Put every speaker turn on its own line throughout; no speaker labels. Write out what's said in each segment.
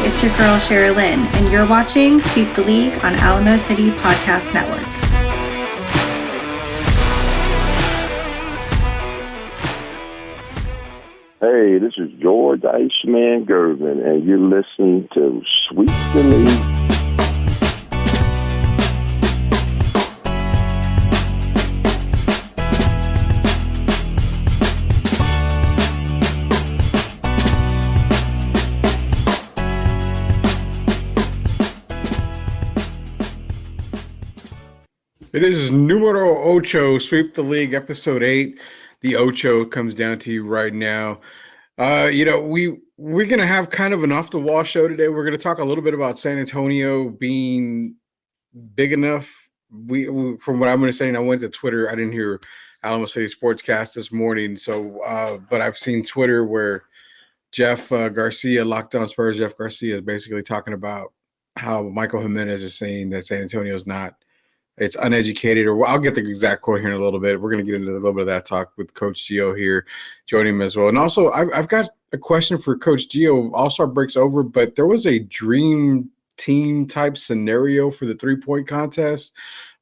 it's your girl Sheryl Lynn, and you're watching Sweep the League on Alamo City Podcast Network.
Hey, this is George Iceman Gervin, and you're listening to Sweep the League.
It is numero ocho, Sweep the League, episode 8. The Ocho comes down to you right now. We're going to have kind of an off-the-wall show today. We're going to talk a little bit about San Antonio being big enough. We from what I'm going to say, and I went to Twitter. I didn't hear Alamo City Sportscast this morning, but I've seen Twitter where Jeff Garcia, Locked On Spurs, Jeff Garcia is basically talking about how Michael Jimenez is saying that San Antonio is not. It's uneducated, or I'll get the exact quote here in a little bit. We're going to get into a little bit of that talk with Coach Gio here, joining him as well. And also, I've got a question for Coach Gio. All-Star breaks over, but there was a dream team type scenario for the three-point contest.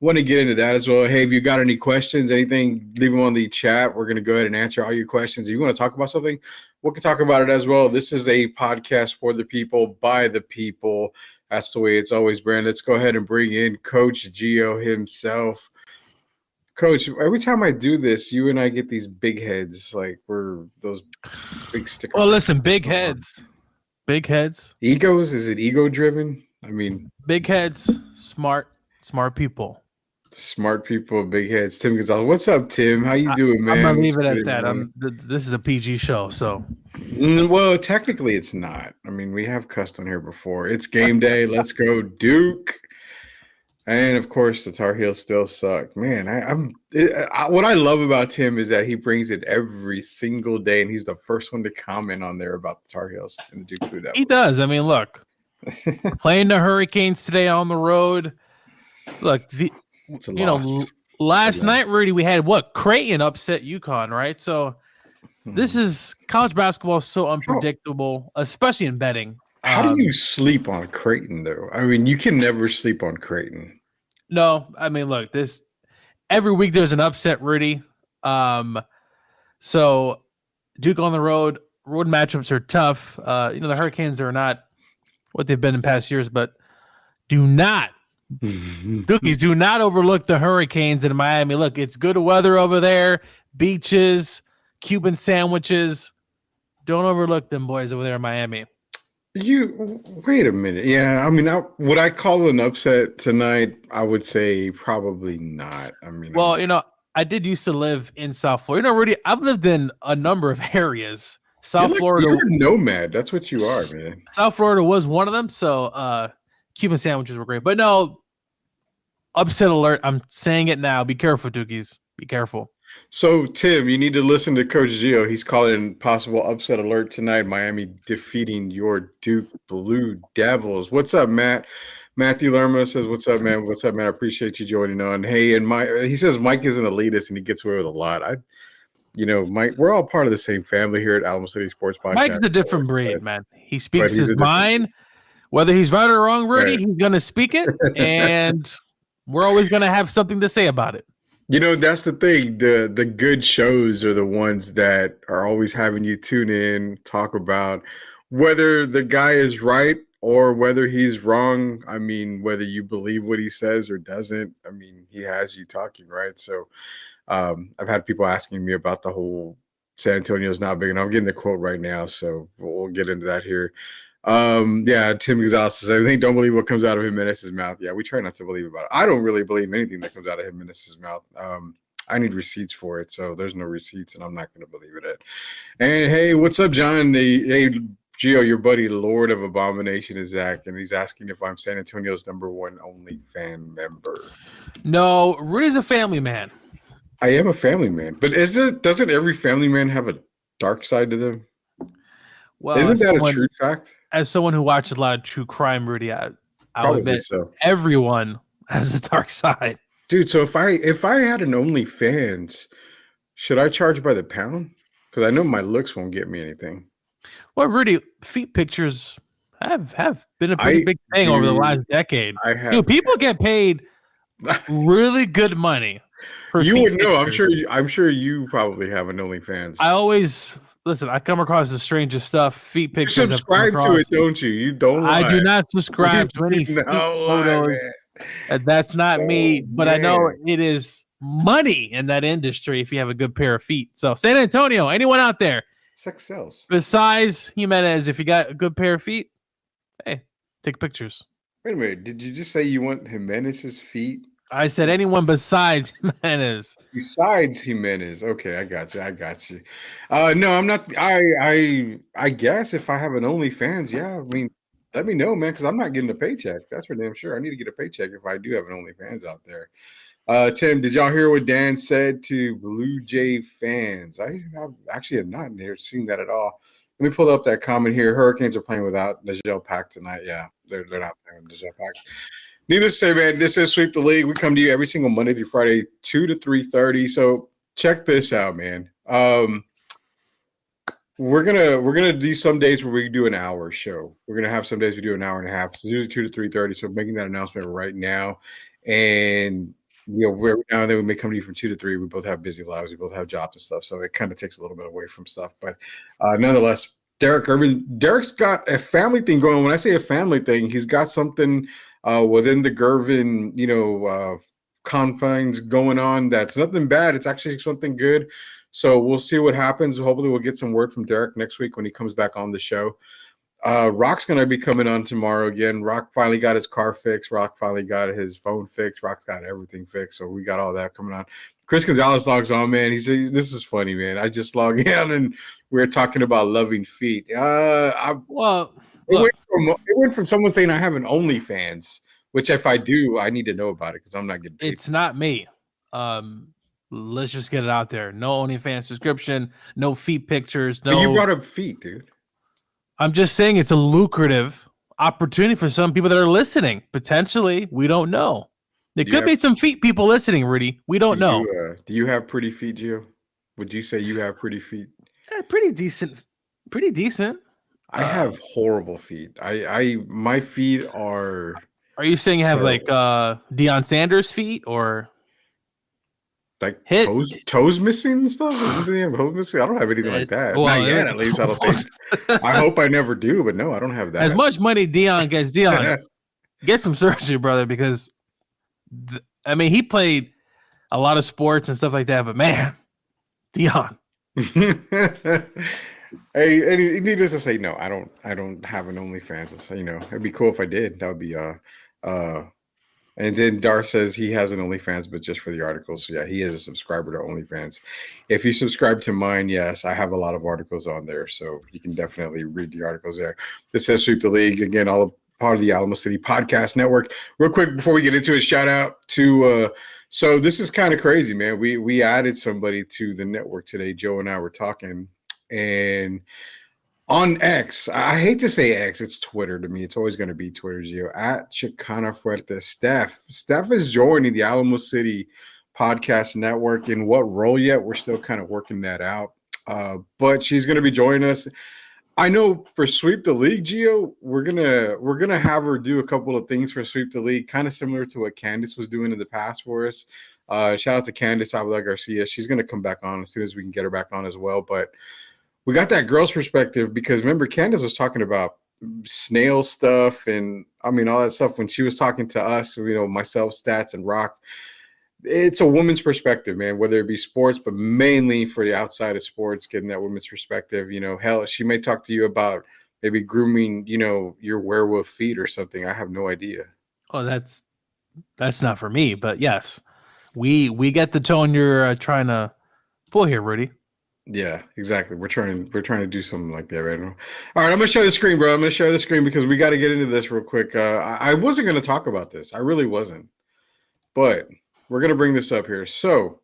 I want to get into that as well. Hey, if you got any questions, anything, leave them on the chat. We're going to go ahead and answer all your questions. If you want to talk about something, we can talk about it as well. This is a podcast for the people, by the people. That's the way it's always been. Let's go ahead and bring in Coach Gio himself. Coach, every time I do this, you and I get these big heads. Like we're those big stickers.
Well, listen, big heads. Big heads.
Egos? Is it ego-driven? I mean.
Big heads, smart people.
Smart people, big heads. Tim Gonzalez. What's up, Tim? How you doing, man?
I'm going to leave it at that. This is a PG show, so.
Well, technically it's not. I mean, we have cussed on here before. It's game day. Let's go, Duke. And, of course, the Tar Heels still suck. Man, what I love about Tim is that he brings it every single day, and he's the first one to comment on there about the Tar Heels and the Duke Blue Devils.
He does. I mean, look, playing the Hurricanes today on the road. Look, last night, Rudy, we had Creighton upset UConn, right? So this is college basketball is so unpredictable, especially in betting.
How do you sleep on Creighton, though? I mean, you can never sleep on Creighton.
No, I mean, look, every week there's an upset, Rudy. So Duke on the road matchups are tough. The Hurricanes are not what they've been in past years, but Dookies, do not overlook the Hurricanes in Miami. Look, it's good weather over there, beaches, Cuban sandwiches. Don't overlook them boys over there in Miami.
You wait a minute. Yeah, I mean, would I call an upset tonight? I would say probably not. I mean,
I did used to live in South Florida. Rudy, I've lived in a number of areas. Florida.
You're a nomad. That's what you are, man.
South Florida was one of them. So Cuban sandwiches were great. But no, upset alert. I'm saying it now. Be careful, Dookies. Be careful.
So, Tim, you need to listen to Coach Gio. He's calling possible upset alert tonight. Miami defeating your Duke Blue Devils. What's up, Matt? Matthew Lerma says, what's up, man? What's up, man? I appreciate you joining on. Hey, and he says Mike is an elitist and he gets away with a lot. Mike, we're all part of the same family here at Alamo City Sports Podcast.
Mike's a different breed, man. He speaks his mind. Whether he's right or wrong, Rudy, right. He's going to speak it, and we're always going to have something to say about it.
That's the thing. The good shows are the ones that are always having you tune in, talk about whether the guy is right or whether he's wrong. I mean, whether you believe what he says or doesn't. I mean, he has you talking, right? So I've had people asking me about the whole San Antonio's not big enough. I'm getting the quote right now, so we'll get into that here. Tim Gonzalez says, I think don't believe what comes out of Jimenez's mouth. Yeah, we try not to believe about it. I don't really believe anything that comes out of Jimenez's mouth. I need receipts for it, so there's no receipts, and I'm not going to believe it. And hey, what's up, John? Hey, Gio, your buddy, Lord of Abomination, is Zach, and he's asking if I'm San Antonio's #1 only fan member.
No, Rudy's a family man.
I am a family man, but doesn't every family man have a dark side to them?
Well,
isn't that a true fact?
As someone who watches a lot of true crime, Rudy, I'll admit
so.
Everyone has a dark side.
Dude, so if I had an OnlyFans, should I charge by the pound? Because I know my looks won't get me anything.
Well, Rudy, feet pictures have been a pretty big thing over the last decade.
I have.
Dude, people get paid really good money for
You
feet
would know.
pictures.
I'm sure you probably have an OnlyFans.
I always listen. I come across the strangest stuff. Feet
You
pictures. I've come
subscribe to
across.
it, don't you? You don't
I
lie.
do not subscribe to any
You
feet
don't lie,
photos.
man.
That's not me.
Oh,
But I know
man.
it is money in that industry if you have a good pair of feet. So San Antonio, anyone out there
Sex sells.
besides Jimenez, if you got a good pair of feet, hey, take pictures.
Wait a minute. Did you just say you want Jimenez's feet?
I said anyone besides Jimenez.
Besides Jimenez. Okay, I got you. I got you. No, I'm not. I guess if I have an OnlyFans, yeah. I mean, let me know, man, because I'm not getting a paycheck. That's for damn sure. I need to get a paycheck if I do have an OnlyFans out there. Tim, did y'all hear what Dan said to Blue Jay fans? I actually have not seen that at all. Let me pull up that comment here. Hurricanes are playing without Najee Pack tonight. Yeah, they're not playing with Najee Pack. Needless to say, man, this is Sweep the League. We come to you every single Monday through Friday, 2 to 3:30. So check this out, man. We're gonna do some days where we do an hour show. We're gonna have some days we do an hour and a half. So usually 2 to 3:30. So making that announcement right now, and every now and then we may come to you from 2 to 3. We both have busy lives. We both have jobs and stuff, so it kind of takes a little bit away from stuff. But nonetheless, Derek's got a family thing going on. When I say a family thing, he's got something within the Gervin, confines going on. That's nothing bad. It's actually something good. So we'll see what happens. Hopefully we'll get some word from Derek next week when he comes back on the show. Rock's going to be coming on tomorrow again. Rock finally got his car fixed. Rock finally got his phone fixed. Rock's got everything fixed. So we got all that coming on. Chris Gonzalez logs on, man. He says, this is funny, man. I just logged in and we were talking about loving feet. It went from someone saying I have an OnlyFans, which if I do, I need to know about it because I'm not getting paid.
It's not me. Let's just get it out there. No OnlyFans subscription, no feet pictures. No,
but you brought up feet, dude.
I'm just saying it's a lucrative opportunity for some people that are listening. Potentially, we don't know. There could be some feet people listening, Rudy. We don't know.
Do you have pretty feet, Gio? Would you say you have pretty feet?
Pretty decent. Pretty decent.
I have horrible feet. My feet are.
Are you saying you have like Deion Sanders feet or
like toes missing and stuff? Doesn't have toes missing? I don't have anything like that. Not yet, at least. I don't think. I hope I never do, but no, I don't have that.
As much money Deion gets, get some surgery, brother, because he played a lot of sports and stuff like that, but man, Deion.
Hey, needless to say, no, I don't have an OnlyFans. It's, it'd be cool if I did. That would be and then Dar says he has an OnlyFans, but just for the articles. So yeah, he is a subscriber to OnlyFans. If you subscribe to mine, yes, I have a lot of articles on there, so you can definitely read the articles there. This says Sweep the League again, all part of the Alamo City Podcast Network. Real quick before we get into it, shout out to. So this is kind of crazy, man. We added somebody to the network today. Joe and I were talking, and on X, I hate to say X, it's Twitter to me. It's always going to be Twitter, Gio, at Chicana Fuerte. Steph is joining the Alamo City Podcast Network. In what role yet? We're still kind of working that out. But she's going to be joining us. I know for Sweep the League, Gio, we're gonna have her do a couple of things for Sweep the League, kind of similar to what Candace was doing in the past for us. Shout out to Candace Avila Garcia. She's gonna come back on as soon as we can get her back on as well. But we got that girl's perspective because remember Candace was talking about snail stuff and all that stuff when she was talking to us, myself, Stats, and Rock. It's a woman's perspective, man, whether it be sports, but mainly for the outside of sports, getting that woman's perspective. Hell, she may talk to you about maybe grooming, your werewolf feet or something. I have no idea.
Oh, that's not for me, but yes, we get the tone you're trying to pull here, Rudy.
Yeah, exactly. We're trying to do something like that right now. All right, I'm gonna share the screen, bro. I'm gonna share the screen because we got to get into this real quick. I wasn't gonna talk about this. I really wasn't, but we're going to bring this up here. So,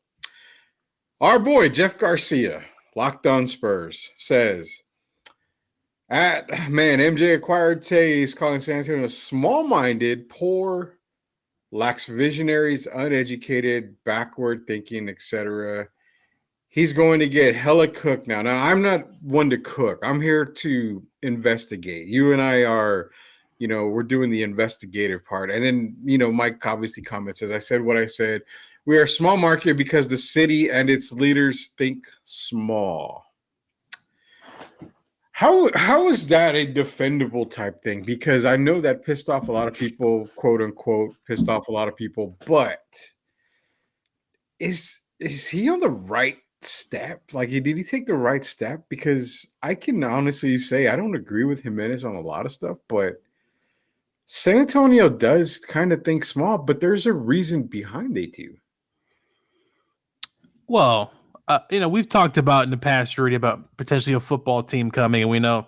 our boy, Jeff Garcia, Locked On Spurs, says, MJ acquired Tays, calling San Antonio small-minded, poor, lacks visionaries, uneducated, backward thinking, etc. He's going to get hella cooked now. Now, I'm not one to cook. I'm here to investigate. You and I are, we're doing the investigative part. And then, Mike obviously comments, as I said what I said. We are a small market because the city and its leaders think small. How is that a defendable type thing? Because I know that pissed off a lot of people, quote unquote, pissed off a lot of people, but is he on the right step? Like, did he take the right step? Because I can honestly say I don't agree with Jimenez on a lot of stuff, but San Antonio does kind of think small, but there's a reason behind they do.
Well, we've talked about in the past, Rudy, about potentially a football team coming, and we know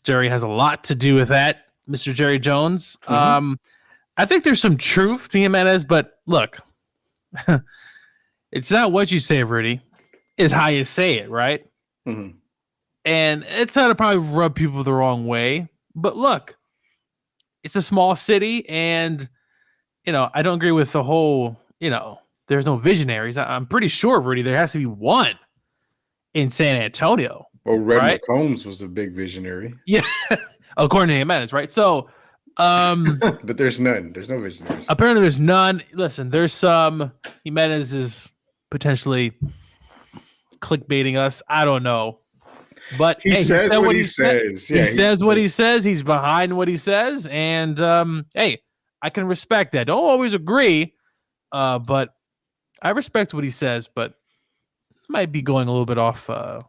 Jerry has a lot to do with that, Mr. Jerry Jones.
Mhm.
I think there's some truth to Jimenez, but look, it's not what you say, Rudy, is how you say it, right?
Mhm.
And it's going to probably rub people the wrong way. But look, it's a small city, and, I don't agree with the whole, there's no visionaries. I'm pretty sure, Rudy, there has to be one in San Antonio.
Well, Red
right?
McCombs was a big visionary.
Yeah. According to Jimenez, right? So,
but there's none. There's no visionaries.
apparently there's none. Listen, there's some. Jimenez is potentially clickbaiting us. I don't know. But
He says what he says.
He says what he says. He's behind what he says. And hey, I can respect that. Don't always agree, but I respect what he says, but might be going a little bit off off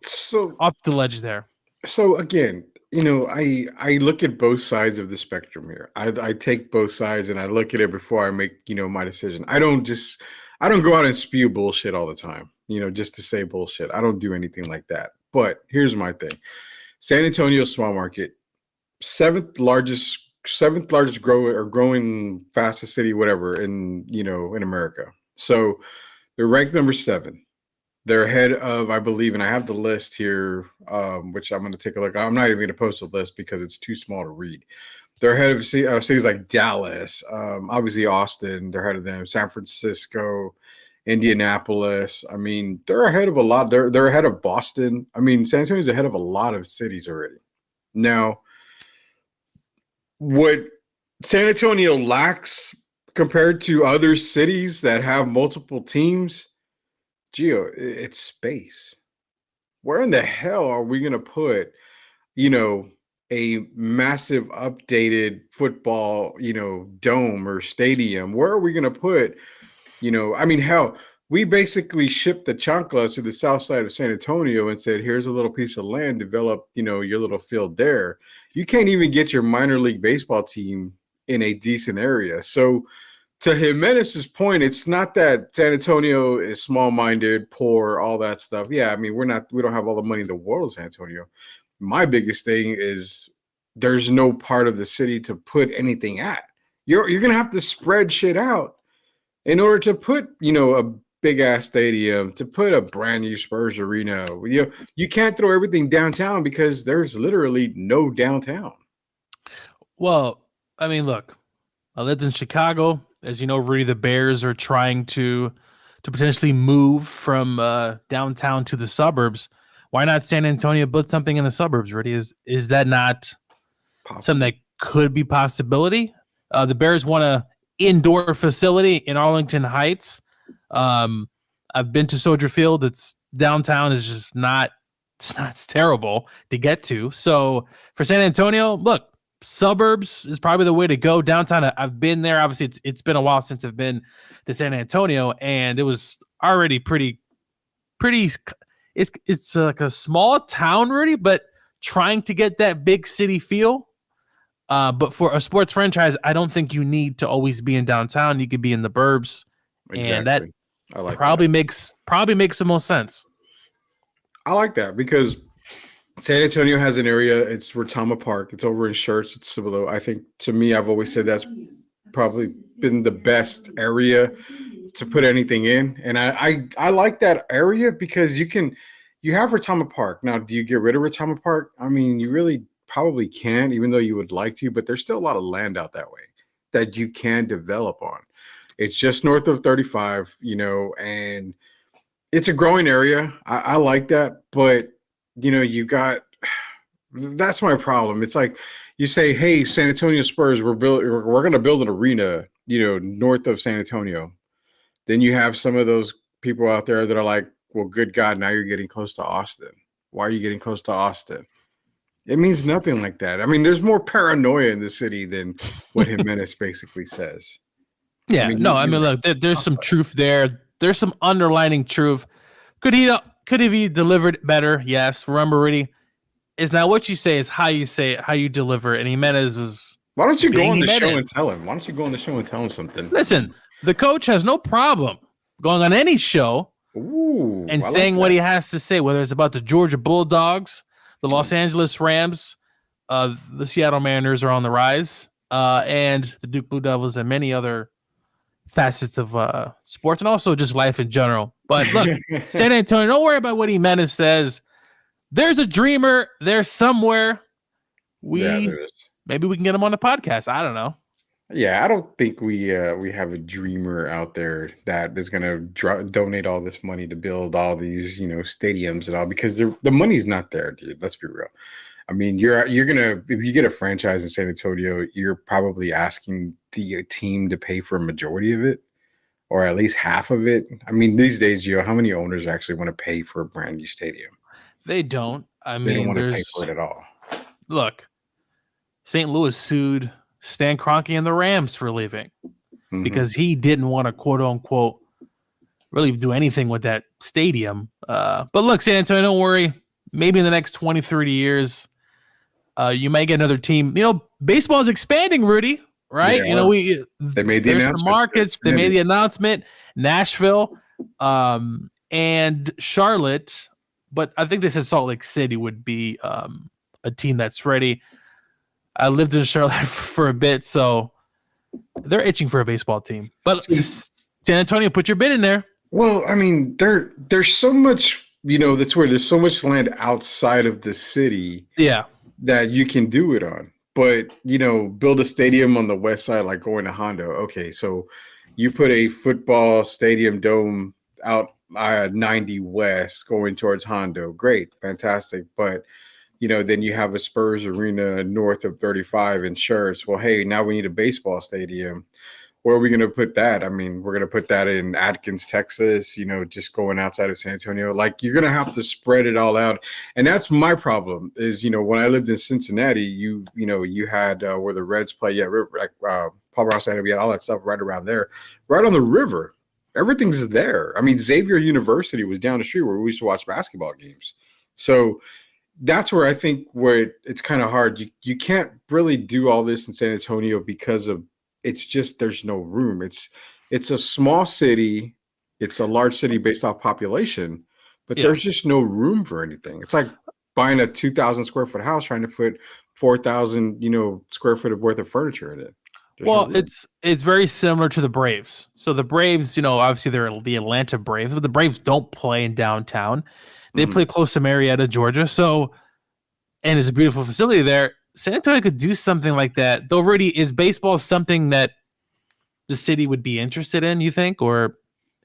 the ledge there.
So again, I look at both sides of the spectrum here. I take both sides and I look at it before I make, my decision. I don't go out and spew bullshit all the time, just to say bullshit. I don't do anything like that. But here's my thing. San Antonio small market, seventh largest growing fastest city, whatever, in America. So they're ranked number 7. They're ahead of, I believe, and I have the list here, which I'm going to take a look. I'm not even going to post a list because it's too small to read. They're ahead of cities like Dallas, obviously Austin. They're ahead of them. San Francisco, Indianapolis. I mean, they're ahead of a lot. They're ahead of Boston. I mean, San Antonio's ahead of a lot of cities already. Now, what San Antonio lacks compared to other cities that have multiple teams, Gio, it's space. Where in the hell are we going to put, a massive updated football, dome or stadium? Where are we going to put, hell, we basically shipped the chanclas to the south side of San Antonio and said, here's a little piece of land, develop, your little field there. You can't even get your minor league baseball team in a decent area. So, to Jimenez's point, it's not that San Antonio is small-minded, poor, all that stuff. Yeah, I mean, we don't have all the money in the world, San Antonio. My biggest thing is there's no part of the city to put anything at. You're gonna have to spread shit out in order to put, a big ass stadium, to put a brand new Spurs arena. You can't throw everything downtown because there's literally no downtown.
Well, I mean, look, I lived in Chicago. As you know, Rudy, the Bears are trying to potentially move from downtown to the suburbs. Why not San Antonio build something in the suburbs, Rudy? Is that not something that could be possibility? The Bears want a indoor facility in Arlington Heights. I've been to Soldier Field. It's downtown is just not. It's terrible to get to. So for San Antonio, look. Suburbs is probably the way to go. Downtown, I've been there. Obviously, it's been a while since I've been to San Antonio, and it was already pretty. It's like a small town, Rudy, but trying to get that big city feel. But for a sports franchise, I don't think you need to always be in downtown. You could be in the burbs, and that probably makes the most sense.
I like that because San Antonio has an area. It's Retama Park. It's over in Schertz. It's Cibolo. I think, to me, I've always said that's probably been the best area to put anything in. And I like that area because you have Retama Park. Now, do you get rid of Retama Park? I mean, you really probably can, even though you would like to, but there's still a lot of land out that way that you can develop on. It's just north of 35, and It's a growing area. I like that, but you got that's my problem. It's like you say, "Hey, San Antonio Spurs, we're going to build an arena, north of San Antonio." Then you have some of those people out there that are like, "Well, good God, now you're getting close to Austin. Why are you getting close to Austin?" It means nothing like that. I mean, there's more paranoia in the city than what Jimenez basically says.
Yeah, no, I mean, look, there's some truth there. There's some underlining truth. Could he delivered better? Yes. Remember, Rudy, it's not what you say, is how you say it, how you deliver it. And Jimenez was.
Why don't you go
being
on the show
Jimenez.
and tell him? Why don't you go on the show and tell him something?
Listen, the coach has no problem going on any show
Ooh,
and
I
saying
like
what
that.
he has to say, whether it's about the Georgia Bulldogs, the Los Angeles Rams, the Seattle Mariners are on the rise, and the Duke Blue Devils, and many other facets of sports, and also just life in general. But look, San Antonio, don't worry about what Jimenez says. There's a dreamer there somewhere.
there is.
Maybe we can get him on the podcast. I don't know.
Yeah, I don't think we have a dreamer out there that is going to donate all this money to build all these stadiums and all, because the money's not there, dude. Let's be real. I mean, you're gonna, if you get a franchise in San Antonio, you're probably asking the team to pay for a majority of it, or at least half of it. I mean, these days, Gio, how many owners actually want to pay for a brand new stadium?
They don't. I
They don't
mean,
want to pay for it at all.
Look, St. Louis sued Stan Kroenke and the Rams for leaving because he didn't want to, quote unquote, really do anything with that stadium. But look, San Antonio, don't worry. Maybe in the next 20, 30 years, you might get another team. Baseball is expanding, Rudy, right?
Yeah. They made the announcement.
Markets. They made the announcement. Nashville and Charlotte. But I think they said Salt Lake City would be a team that's ready. I lived in Charlotte for a bit, so they're itching for a baseball team. But San Antonio, put your bid in there.
Well, I mean, there's so much, that's where there's so much land outside of the city.
Yeah.
That you can do it on. But, build a stadium on the west side, like going to Hondo. Okay, so you put a football stadium dome out 90 West going towards Hondo. Great, fantastic. But, then you have a Spurs arena north of 35 in Shirts. Well, hey, now we need a baseball stadium. Where are we going to put that? I mean, we're going to put that in Atkins, Texas, just going outside of San Antonio. Like, you're going to have to spread it all out. And that's my problem is, when I lived in Cincinnati, you had where the Reds play, like Paul Brown Stadium, we had all that stuff right around there, right on the river. Everything's there. I mean, Xavier University was down the street where we used to watch basketball games. So that's where I think where it's kind of hard. You can't really do all this in San Antonio because of, it's just there's no room. It's a small city. It's a large city based off population, but there's just no room for anything. It's like buying a 2,000 square foot house trying to fit 4,000 square foot worth of furniture in it.
It's very similar to the Braves. So the Braves, obviously they're the Atlanta Braves, but the Braves don't play in downtown. They play close to Marietta, Georgia. So, and it's a beautiful facility there. San Antonio could do something like that. Though, Rudy, is baseball something that the city would be interested in, you think? Or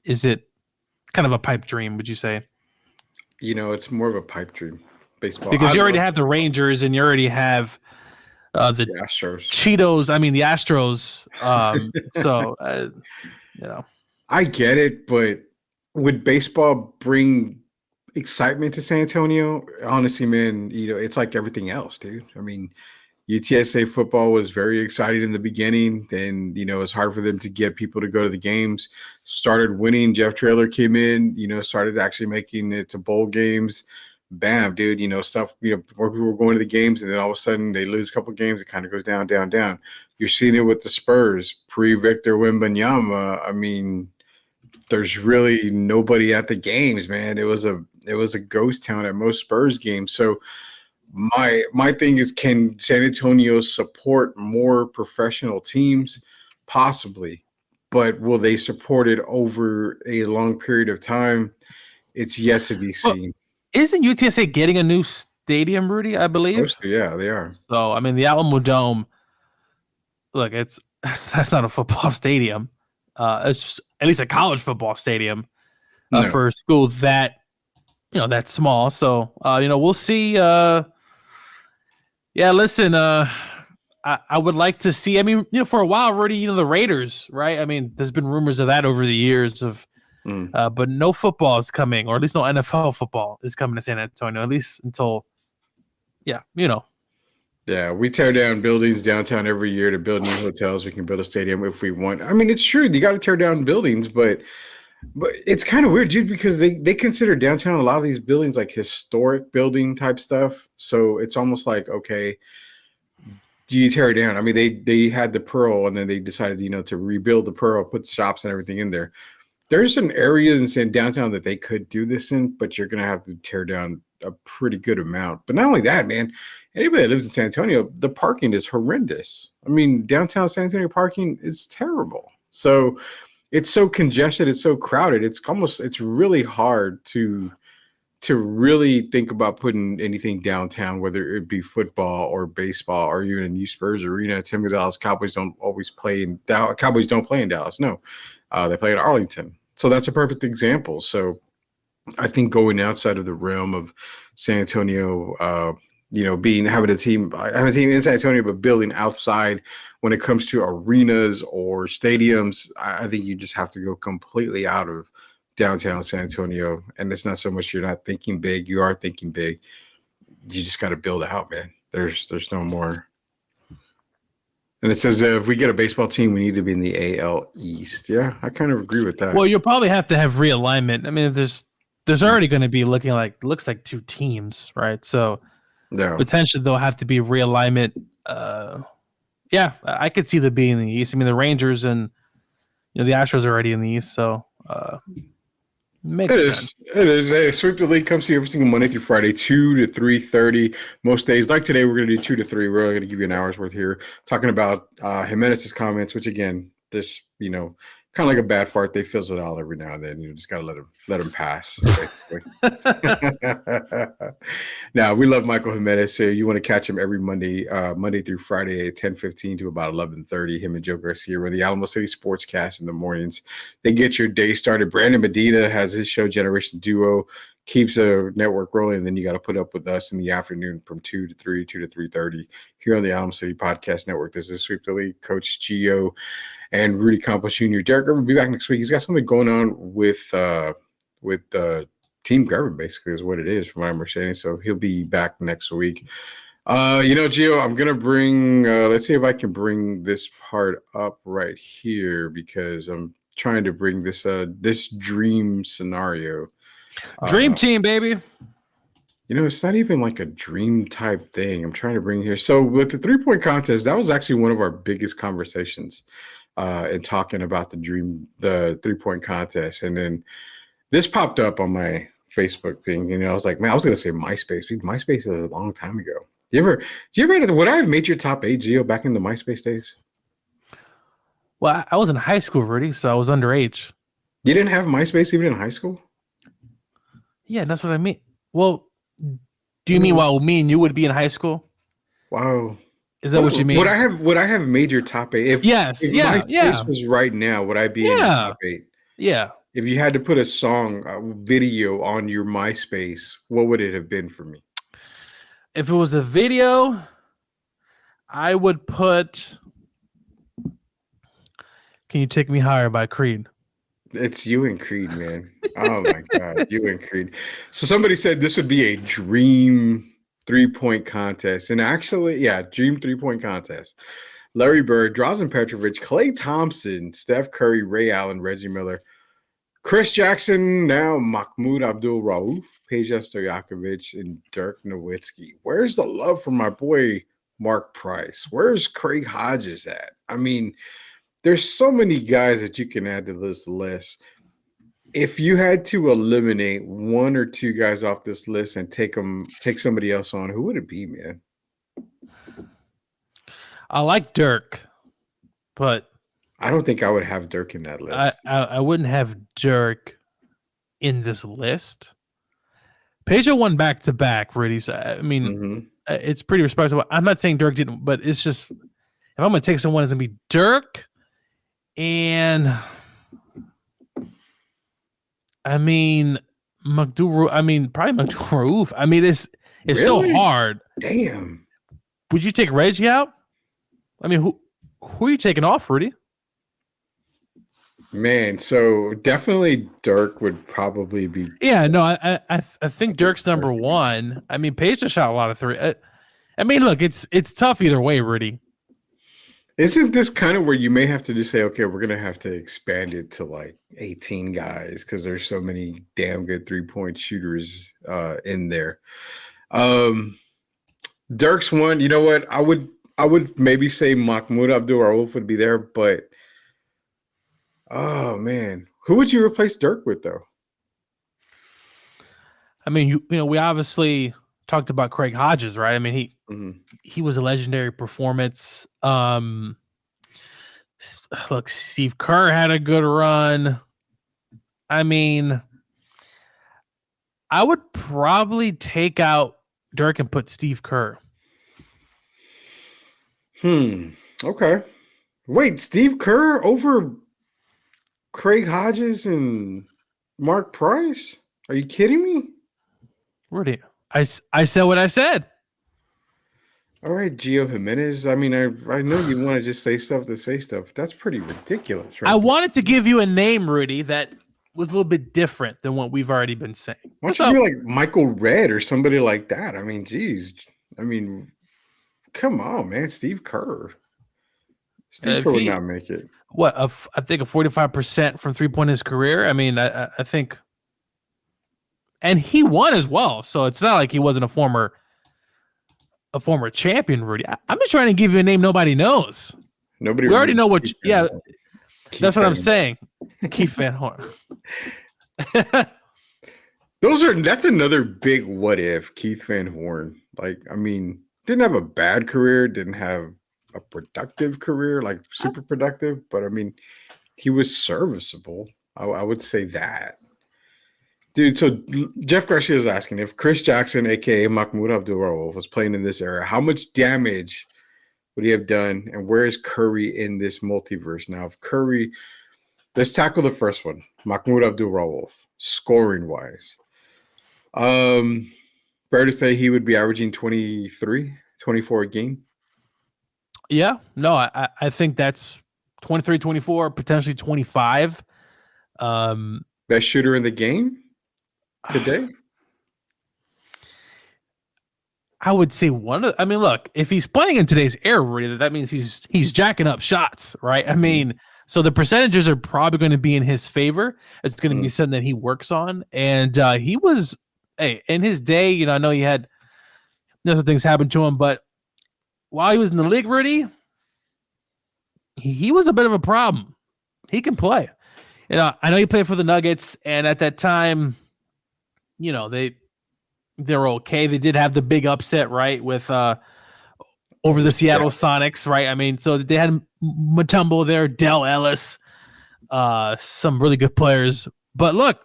is it kind of a pipe dream, would you say?
It's more of a pipe dream, baseball.
Because you already have the Rangers and you already have the
Astros.
Cheetos. I mean, the Astros.
I get it, but would baseball bring excitement to San Antonio? Honestly, man, it's like everything else, dude. I mean, UTSA football was very exciting in the beginning. Then, it's hard for them to get people to go to the games. Started winning. Jeff Traylor came in, started actually making it to bowl games. Bam, dude, stuff, more people were going to the games, and then all of a sudden they lose a couple games. It kind of goes down, down, down. You're seeing it with the Spurs, pre-Victor Wembanyama. I mean, there's really nobody at the games, man. It was a ghost town at most Spurs games. So my thing is, can San Antonio support more professional teams? Possibly. But will they support it over a long period of time? It's yet to be seen.
Well, isn't UTSA getting a new stadium, Rudy, I believe?
Yeah, they are.
So, I mean, the Alamo Dome, look, that's not a football stadium. It's at least a college football stadium.
No.
for a school that that small. So we'll see. Yeah, listen. I would like to see. I mean, for a while already, the Raiders, right? I mean, there's been rumors of that over the years of, but no football is coming, or at least no NFL football is coming to San Antonio, at least until, yeah.
Yeah, we tear down buildings downtown every year to build new hotels. We can build a stadium if we want. I mean, it's true. You got to tear down buildings, but it's kind of weird, dude, because they consider downtown a lot of these buildings like historic building type stuff. So it's almost like, okay, do you tear it down? I mean, they had the Pearl, and then they decided, to rebuild the Pearl, put shops and everything in there. There's some areas in downtown that they could do this in, but you're going to have to tear down a pretty good amount. But not only that, man, anybody that lives in San Antonio, the parking is horrendous. I mean, downtown San Antonio parking is terrible. So it's so congested, it's so crowded. It's really hard to really think about putting anything downtown, whether it be football or baseball or even a new Spurs arena. Tim Gonzalez, Cowboys don't always play in Dallas. Cowboys don't play in Dallas. No, they play in Arlington. So that's a perfect example. So I think going outside of the realm of San Antonio, having a team in San Antonio, but building outside when it comes to arenas or stadiums, I think you just have to go completely out of downtown San Antonio. And it's not so much you're not thinking big, you are thinking big. You just got to build out, man. There's no more. And it says if we get a baseball team, we need to be in the AL East. Yeah, I kind of agree with that.
Well, you'll probably have to have realignment. I mean, there's already going to be looks like two teams, right? So
yeah,
potentially they'll have to be realignment. Yeah, I could see them being in the East. I mean, the Rangers and the Astros are already in the East, so makes sense.
It is. Hey, Sweep the League comes to you every single Monday through Friday, 2 to 3:30. Most days, like today, we're going to do 2 to 3. We're only going to give you an hour's worth here, talking about Jimenez's comments, which again, this kind of like a bad fart. They fills it out every now and then. You just got to let him pass, basically. Now, we love Michael Jimenez. So you want to catch him every Monday through Friday at 10:15 to about 11:30. Him and Joe Garcia with the Alamo City Sportscast in the mornings. They get your day started. Brandon Medina has his show, Generation Duo, keeps a network rolling. And then you got to put up with us in the afternoon from 2 to 3, 2 to 3:30 here on the Alamo City Podcast Network. This is Sweep the League, Coach Gio and Rudy Campos Jr. Derek will be back next week. He's got something going on with Team Government, basically, is what it is, from what I'm understanding. So he'll be back next week. Gio, I'm gonna bring. Let's see if I can bring this part up right here, because I'm trying to bring this dream scenario.
Dream team, baby.
It's not even like a dream type thing. I'm trying to bring here. So with the 3-point contest, that was actually one of our biggest conversations in talking about the 3-point contest. And then this popped up on my Facebook thing. I was like, man, I was going to say MySpace. MySpace is a long time ago. Would I have made your top 8, Gio, back in the MySpace days?
Well, I was in high school, Rudy, so I was underage.
You didn't have MySpace even in high school?
Yeah, that's what I mean. Well, do you mean while me and you would be in high school?
Wow.
Is that what you mean?
Would I have made your top 8? If MySpace was right now, would I be in the top 8?
Yeah.
If you had to put a song, a video on your MySpace, what would it have been for me?
If it was a video, I would put Can You Take Me Higher by Creed.
It's you and Creed, man. Oh my God, you and Creed. So somebody said this would be a dream 3-point contest. And actually, yeah, dream 3-point contest. Larry Bird, Drazen Petrovic, Klay Thompson, Steph Curry, Ray Allen, Reggie Miller, Chris Jackson, now Mahmoud Abdul-Rauf, Peja Stojakovic, and Dirk Nowitzki. Where's the love for my boy Mark Price? Where's Craig Hodges at? I mean, there's so many guys that you can add to this list. If you had to eliminate 1 or 2 guys off this list and take somebody else on, who would it be, man?
I like Dirk, but
I don't think I would have Dirk in that list.
I wouldn't have Dirk in this list. Peja won back to back, Rudy. So, I mean, it's pretty respectable. I'm not saying Dirk didn't, but it's just, if I'm going to take someone, it's going to be Dirk and I mean, probably Makdur Rauf. I mean, it's so
Really?
hard.
Damn.
Would you take Reggie out? I mean, who are you taking off, Rudy?
Man, so definitely Dirk would probably be.
Yeah, no, I think Dirk's number one. I mean, Page just shot a lot of three. I mean, look, it's tough either way, Rudy.
Isn't this kind of where you may have to just say, okay, we're gonna have to expand it to like 18 guys because there's so many damn good 3-point shooters in there. Dirk's one. You know what? I would maybe say Mahmoud Abdul-Rauf would be there, but oh man, who would you replace Dirk with though?
I mean, you know, we obviously talked about Craig Hodges, right? I mean,
Mhm.
he was a legendary performance. Look, Steve Kerr had a good run. I mean, I would probably take out Dirk and put Steve Kerr.
Okay. Wait, Steve Kerr over Craig Hodges and Mark Price? Are you kidding me?
Rudy, I said what I said.
All right, Gio Jimenez. I mean, I know you want to just say stuff to say stuff, but that's pretty ridiculous, right?
I wanted to give you a name, Rudy, that was a little bit different than what we've already been saying.
Why don't you do like Michael Redd or somebody like that? I mean, geez. I mean, come on, man. Steve Kerr. Steve Kerr would not make it.
What? I think a 45% from 3-point in his career. I mean, I think, and he won as well. So it's not like he wasn't a former champion, Rudy. I'm just trying to give you a name nobody knows. We already know what. Yeah, that's what I'm saying. Keith Van Horn.
That's another big what if, Keith Van Horn. Like, I mean, didn't have a bad career, didn't have a productive career, like super productive, but I mean, he was serviceable. I would say that. Dude, so Jeff Garcia is asking if Chris Jackson, aka Mahmoud Abdul-Rauf, was playing in this era, how much damage would he have done, and where is Curry in this multiverse? Now, if Curry, let's tackle the first one, Mahmoud Abdul-Rauf, scoring wise. Fair to say he would be averaging 23, 24 a game?
Yeah, no, I think that's 23, 24, potentially 25.
Best shooter in the game today?
I would say I mean, look, if he's playing in today's era, that means he's jacking up shots, right? I mean, so the percentages are probably going to be in his favor. It's going to be something that he works on. And he was, in his day, you know, I know he had some things happen to him, but while he was in the league, Rudy, he was a bit of a problem. He can play. You know, I know he played for the Nuggets, and at that time, you know, they're okay. They did have the big upset, right, with over the Seattle Sonics, right? I mean, so they had Mutombo there, Dell Ellis, some really good players. But look,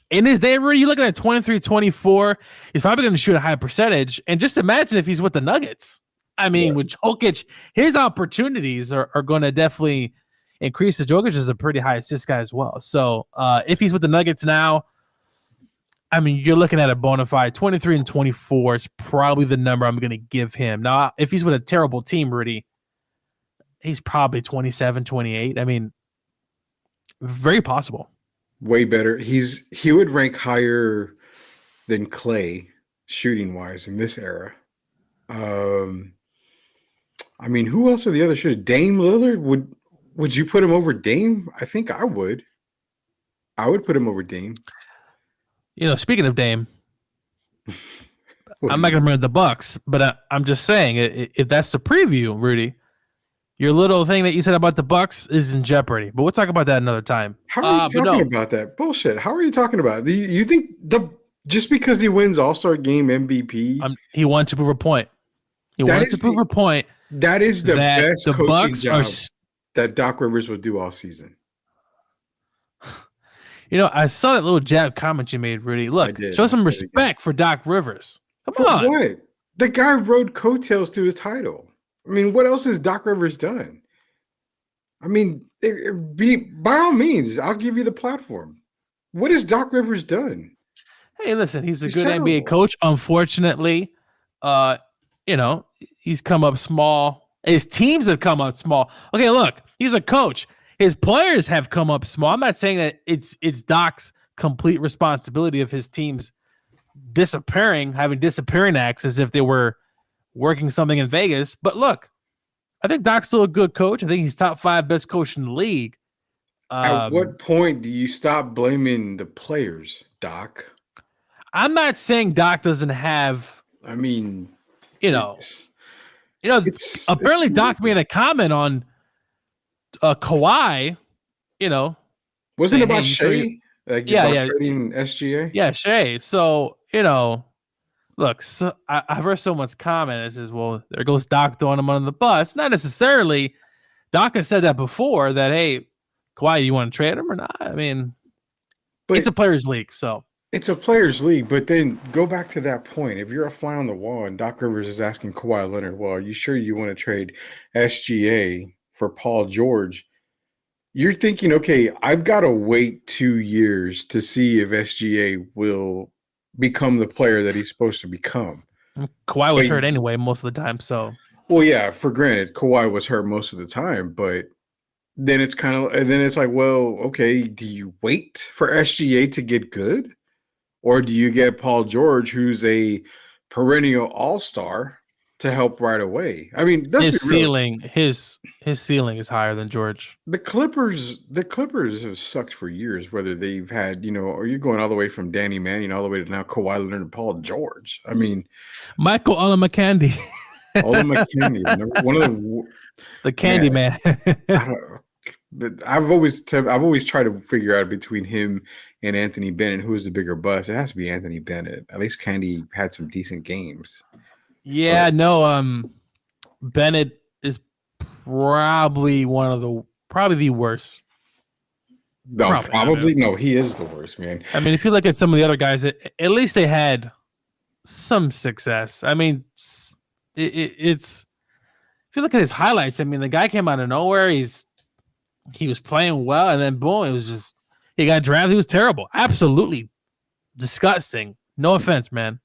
in his day, Rudy, you're looking at 23, 24. He's probably going to shoot a high percentage. And just imagine if he's with the Nuggets. I mean, with Jokic, his opportunities are going to definitely increase. Jokic is a pretty high assist guy as well. So if he's with the Nuggets now, I mean, you're looking at a bona fide 23 and 24 is probably the number I'm going to give him. Now, if he's with a terrible team, Rudy, he's probably 27, 28. I mean, very possible.
Way better. He would rank higher than Clay shooting wise in this era. I mean, who else are the other shooters? Dame Lillard? Would you put him over Dame? I think I would. I would put him over Dame.
You know, speaking of Dame, I'm not going to remember the Bucks, but I'm just saying, if that's the preview, Rudy, your little thing that you said about the Bucks is in jeopardy. But we'll talk about that another time.
How are you talking about that? Bullshit. How are you talking about it? You think just because he wins All-Star Game MVP?
He wanted to prove a point. He wanted to prove a point.
That is the best coaching
Bucks
job that Doc Rivers would do all season.
You know, I saw that little jab comment you made, Rudy. Look, show some respect for Doc Rivers. Come on.
For what? The guy rode coattails to his title. I mean, what else has Doc Rivers done? I mean, by all means, I'll give you the platform. What has Doc Rivers done?
Hey, listen, he's a
He's
good NBA
terrible.
coach. Unfortunately, you know, he's come up small. His teams have come up small. Okay, look, he's a coach. His players have come up small. I'm not saying that it's Doc's complete responsibility of his teams having disappearing acts as if they were working something in Vegas. But look, I think Doc's still a good coach. I think he's top 5 best coach in the league.
At what point do you stop blaming the players, Doc?
I'm not saying Doc doesn't have,
I mean,
you know, apparently
it's
Doc made a comment on Kawhi,
wasn't
saying,
it about
hey, you throw your,
Shea? Like
yeah,
about
yeah,
trading SGA?
yeah, Shay. So, look, I've heard someone's comment. It says, well, there goes Doc throwing him under the bus. Not necessarily. Doc has said that before that, hey, Kawhi, you want to trade him or not? I mean,
But
it's a players' league, so.
it's a players' league, but then go back to that point. If you're a fly on the wall and Doc Rivers is asking Kawhi Leonard, well, are you sure you want to trade SGA for Paul George? You're thinking, okay, I've got to wait 2 years to see if SGA will become the player that he's supposed to become.
Kawhi was
But
hurt anyway most of the time, so.
Well, yeah, for granted, Kawhi was hurt most of the time, but then it's kind of, and then it's like, well, okay, do you wait for SGA to get good? Or do you get Paul George, who's a perennial all-star, to help right away? I mean, let's
His
be real.
ceiling, his ceiling is higher than George.
The Clippers have sucked for years, whether they've had, or you're going all the way from Danny Manning all the way to now Kawhi Leonard and Paul George. I mean,
Michael Olamakandi.
Ola McKinney, one of
the Candy Man.
I don't, but I've always tried to figure out between him and Anthony Bennett who is the bigger bust. It has to be Anthony Bennett. At least Candy had some decent games.
Yeah, no, Bennett is probably the worst.
No, probably no. He is the worst, man.
I mean, if you look at some of the other guys, at least they had some success. I mean, it's if you look at his highlights, I mean, the guy came out of nowhere. He was playing well, and then boom, it was just he got drafted. He was terrible, absolutely disgusting. No offense, man.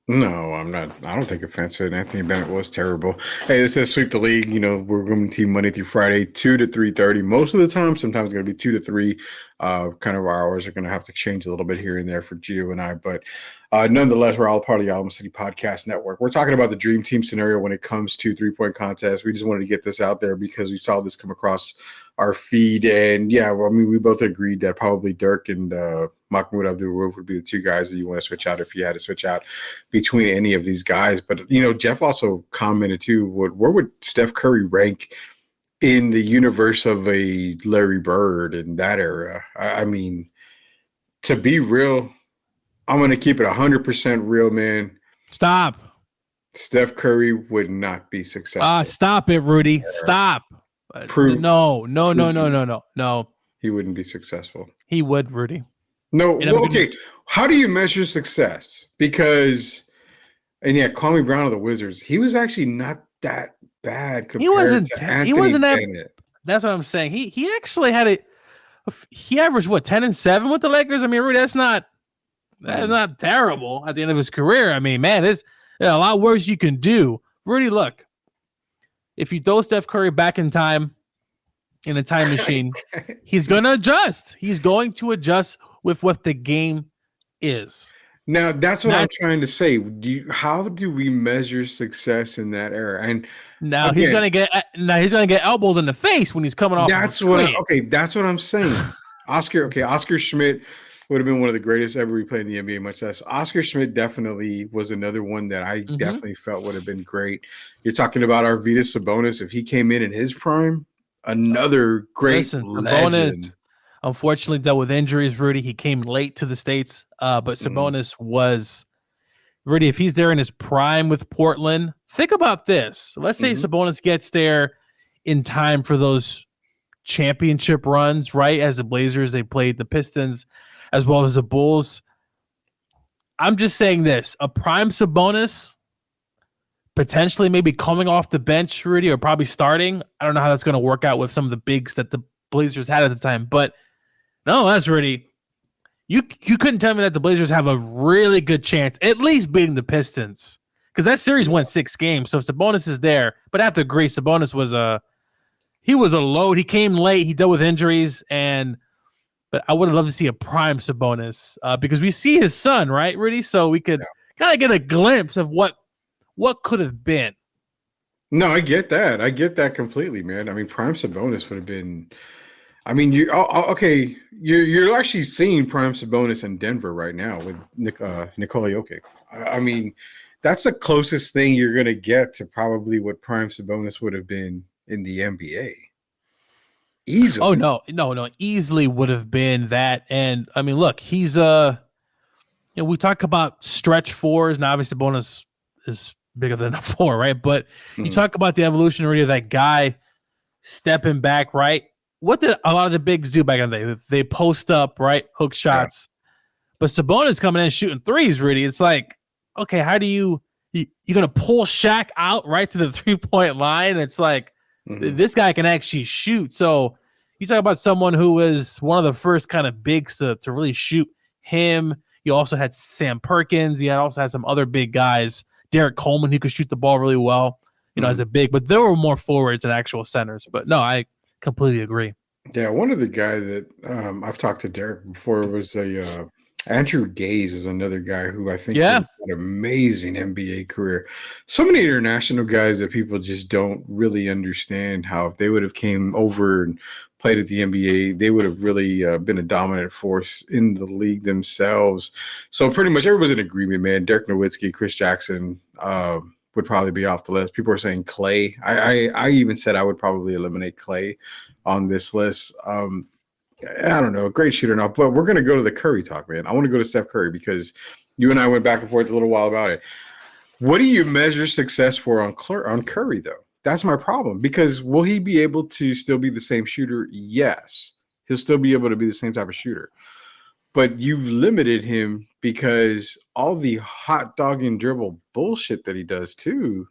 No, I'm not. I don't take offense to it. Anthony Bennett was terrible. Hey, this is Sweep the League. We're going to Monday through Friday, 2 to 3:30. Most of the time, sometimes it's going to be 2 to 3. Kind of our hours are going to have to change a little bit here and there for Gio and I. But nonetheless, we're all part of the Alamo City Podcast Network. We're talking about the dream team scenario when it comes to three-point contests. We just wanted to get this out there because we saw this come across our feed. And yeah, well, I mean, we both agreed that probably Dirk and Mahmoud Abdul-Rauf would be the two guys that you want to switch out if you had to switch out between any of these guys. But, Jeff also commented too, where would Steph Curry rank in the universe of a Larry Bird in that era? I mean, to be real, I'm going to keep it 100% real, man.
Stop.
Steph Curry would not be successful.
Stop it, Rudy. Stop. No.
He wouldn't be successful.
He would, Rudy.
No, well, okay. How do you measure success? Because, and yeah, Kwame Brown of the Wizards, he was actually not that bad compared to Anthony Bennett.
That's what I'm saying. He actually had he averaged 10-7 with the Lakers. I mean, Rudy, that's not terrible at the end of his career. I mean, man, there's a lot worse you can do. Rudy, look, if you throw Steph Curry back in time in a time machine, he's going to adjust. He's going to adjust with what the game is.
Now, that's what I'm trying to say. How do we measure success in that era? And
now he's gonna get elbows in the face when he's coming off.
That's what I'm saying. Oscar Schmidt would have been one of the greatest ever we played in the NBA. Much less Oscar Schmidt definitely was another one that I definitely felt would have been great. You're talking about Arvydas Sabonis if he came in his prime, another great legend.
Sabonis, unfortunately, dealt with injuries. Rudy, he came late to the States, but Sabonis was Rudy. If he's there in his prime with Portland, think about this. Let's say Sabonis gets there in time for those championship runs, right? As the Blazers, they played the Pistons as well as the Bulls. I'm just saying this: a prime Sabonis, potentially maybe coming off the bench, Rudy, or probably starting. I don't know how that's going to work out with some of the bigs that the Blazers had at the time, but no, that's Rudy. You couldn't tell me that the Blazers have a really good chance, at least beating the Pistons, because that series went 6 games. So if Sabonis is there, but I have to agree, Sabonis was a load. He came late. He dealt with injuries, but I would have loved to see a prime Sabonis because we see his son, right, Rudy? So we could kind of get a glimpse of what could have been.
No, I get that. I get that completely, man. I mean, prime Sabonis would have been. I mean, okay. You're actually seeing prime Sabonis in Denver right now with Nikola Jokic. I mean, that's the closest thing you're gonna get to probably what prime Sabonis would have been in the NBA. Easily.
Oh no, easily would have been that. And I mean, look, he's we talk about stretch fours, and obviously Sabonis is bigger than a 4, right? But you talk about the evolution already of that guy stepping back, right? What did a lot of the bigs do back in the day? They post up, right? Hook shots. Yeah. But Sabonis coming in shooting threes, Rudy. It's like, okay, how do you're going to pull Shaq out right to the 3-point line? It's like, this guy can actually shoot. So you talk about someone who was one of the first kind of bigs to really shoot him. You also had Sam Perkins. You also had some other big guys. Derek Coleman, who could shoot the ball really well, as a big. But there were more forwards than actual centers. But no, I completely agree.
Yeah, one of the guys that I've talked to Derek before was Andrew Gaze is another guy who I think had an amazing NBA career. So many international guys that people just don't really understand how if they would have came over and played at the NBA, they would have really been a dominant force in the league themselves. So pretty much everybody's in agreement, man. Dirk Nowitzki, Chris Jackson would probably be off the list. People are saying Clay. I even said I would probably eliminate Clay on this list. I don't know, a great shooter now, but we're going to go to the Curry talk, man. I want to go to Steph Curry because you and I went back and forth a little while about it. What do you measure success for on Curry, though? That's my problem, because will he be able to still be the same shooter? Yes. He'll still be able to be the same type of shooter. But you've limited him because all the hot dog and dribble bullshit that he does, too,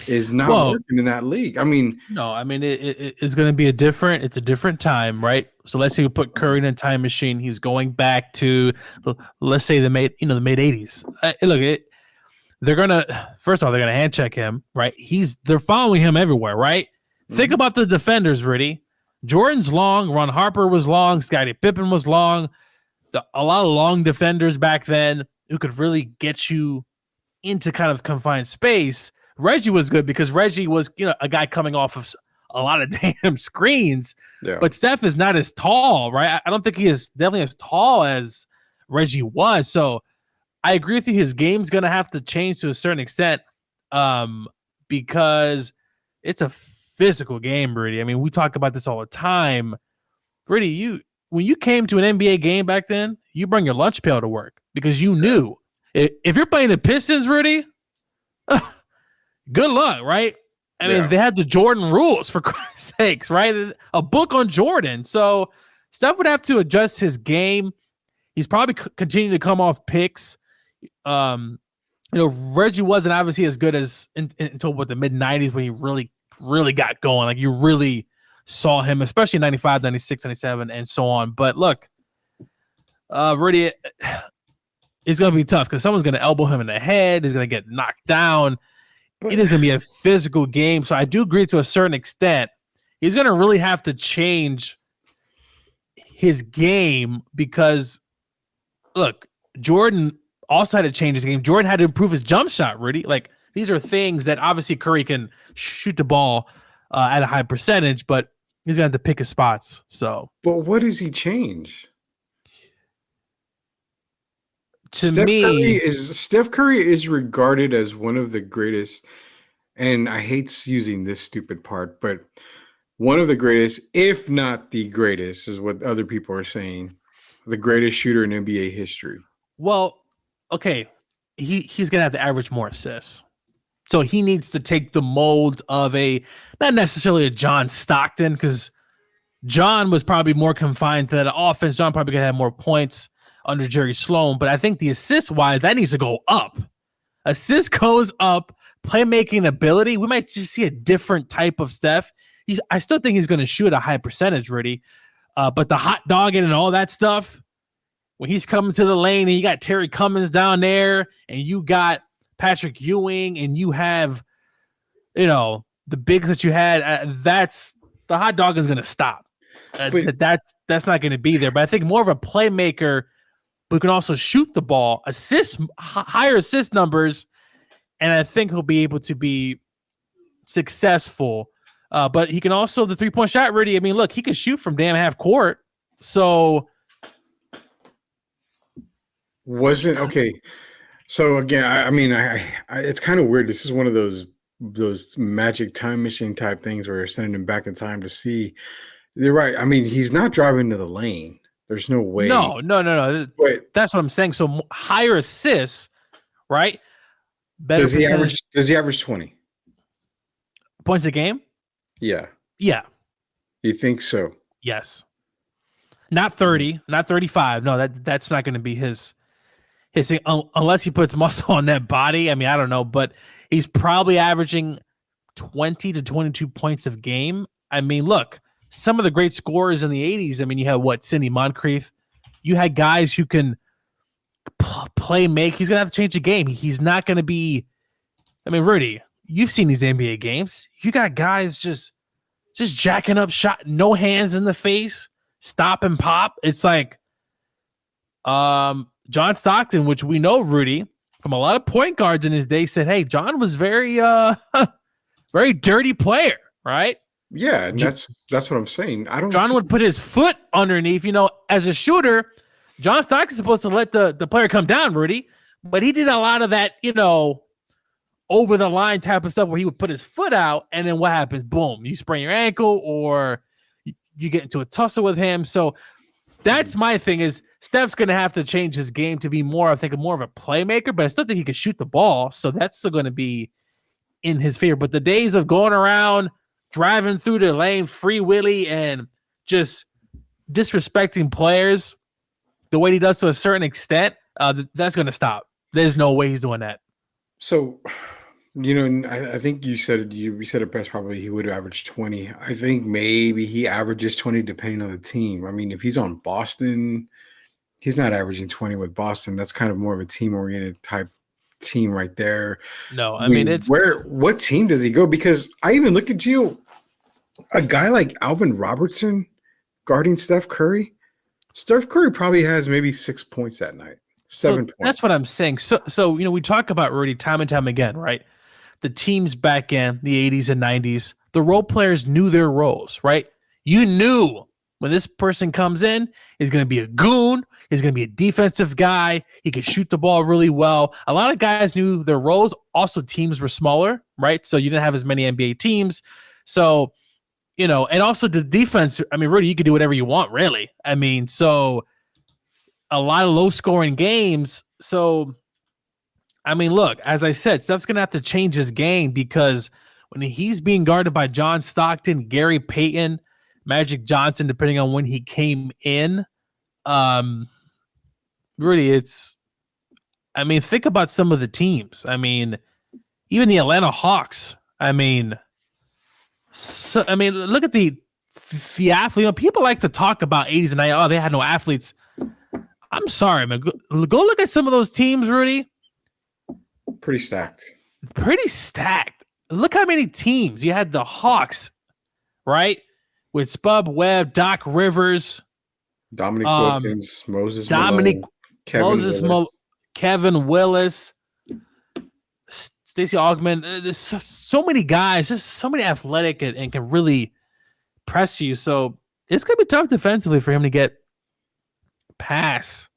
is not working in that league. I mean,
no, I mean it's going to be it's a different time, right? So let's say we put Curry in a time machine. He's going back to, let's say the mid 80s. They're gonna first of all they're gonna hand check him, right? They're following him everywhere, right? Think about the defenders, Rudy. Jordan's long, Ron Harper was long, Scottie Pippen was long. A lot of long defenders back then who could really get you into kind of confined space. Reggie was good because Reggie was, a guy coming off of a lot of damn screens. Yeah. But Steph is not as tall, right? I don't think he is definitely as tall as Reggie was. So I agree with you. His game's going to have to change to a certain extent because it's a physical game, Rudy. I mean, we talk about this all the time. Rudy, when you came to an NBA game back then, you bring your lunch pail to work because you knew if you're playing the Pistons, Rudy, good luck, right? I mean, they had the Jordan rules, for Christ's sakes, right? A book on Jordan. So Steph would have to adjust his game. He's probably continuing to come off picks. Reggie wasn't obviously as good as until the mid 90s when he really, really got going. Like you really saw him, especially in 95, 96, 97, and so on. But look, Rudy, it's going to be tough because someone's going to elbow him in the head. He's going to get knocked down. It is going to be a physical game. So I do agree to a certain extent. He's going to really have to change his game because, look, Jordan also had to change his game. Jordan had to improve his jump shot, Rudy. Like, these are things that obviously Curry can shoot the ball at a high percentage, but he's going to have to pick his spots. So,
but what does he change? Steph Curry is regarded as one of the greatest, and I hate using this stupid part, but one of the greatest, if not the greatest, is what other people are saying, the greatest shooter in NBA history.
Well, okay, he's going to have to average more assists. So he needs to take the mold of not necessarily a John Stockton, because John was probably more confined to that offense. John probably could have more points under Jerry Sloan, but I think the assist-wise, that needs to go up. Assist goes up, playmaking ability, we might just see a different type of Steph. I still think he's going to shoot a high percentage, Rudy, but the hot dogging and all that stuff, when he's coming to the lane and you got Terry Cummins down there and you got Patrick Ewing and you have, the bigs that you had, that's the hot dog is going to stop. That's not going to be there. But I think more of a playmaker who can also shoot the ball, higher assist numbers, and I think he'll be able to be successful. But he can also, the 3-point shot, Rudy, I mean, look, he can shoot from damn half court. So
wasn't okay. So again, I it's kind of weird. This is one of those magic time machine type things where you're sending him back in time to see. You're right. I mean, he's not driving to the lane. There's no way.
No.
But
that's what I'm saying. So higher assists, right? Better
does he average 20
points a game?
Yeah.
Yeah.
You think so?
Yes. Not 30, not 35. No, that's not going to be his thing unless he puts muscle on that body. I mean, I don't know, but he's probably averaging 20 to 22 points a game. I mean, look, some of the great scorers in the 80s, I mean, you had Sidney Moncrief. You had guys who can make. He's going to have to change the game. He's not going to be, I mean, Rudy, you've seen these NBA games. You got guys just jacking up shot, no hands in the face, stop and pop. It's like John Stockton, which we know, Rudy, from a lot of point guards in his day, said, hey, John was very very dirty player, right?
Yeah, and that's what I'm saying.
John would put his foot underneath, as a shooter. John Stockton's supposed to let the player come down, Rudy, but he did a lot of that, over the line type of stuff where he would put his foot out, and then what happens? Boom, you sprain your ankle or you get into a tussle with him. So that's my thing is Steph's going to have to change his game to be more of a playmaker, but I still think he can shoot the ball. So that's still going to be in his favor. But the days of going around, driving through the lane, free willy, and just disrespecting players the way he does to a certain extent, that's going to stop. There's no way he's doing that.
So, I think you said it best. Probably he would average 20. I think maybe he averages 20 depending on the team. I mean, if he's on Boston, he's not averaging 20 with Boston. That's kind of more of a team-oriented type team right there.
No, I mean it's
what team does he go? Because I even look at Gio, a guy like Alvin Robertson guarding Steph Curry. Steph Curry probably has maybe 6 points that night. 7 points.
That's what I'm saying. So we talk about Rudy time and time again, right? The teams back in the 80s and 90s, the role players knew their roles, right? You knew when this person comes in, he's going to be a goon. He's going to be a defensive guy. He can shoot the ball really well. A lot of guys knew their roles. Also, teams were smaller, right? So you didn't have as many NBA teams. So, and also the defense, I mean, Rudy, you could do whatever you want, really. I mean, so a lot of low-scoring games. So, I mean, look, as I said, Steph's going to have to change his game because when he's being guarded by John Stockton, Gary Payton, Magic Johnson, depending on when he came in, Rudy, think about some of the teams. I mean, even the Atlanta Hawks. I mean, look at the athlete. People like to talk about 80s and 90s. Oh, they had no athletes. I'm sorry, man. Go look at some of those teams, Rudy.
Pretty stacked.
Look how many teams. You had the Hawks, right? With Spud Webb, Doc Rivers.
Dominic Wilkins, Moses Malone,
Kevin Willis, Stacey Augmon. There's so many guys, just so many athletic and can really press you. So it's going to be tough defensively for him to get past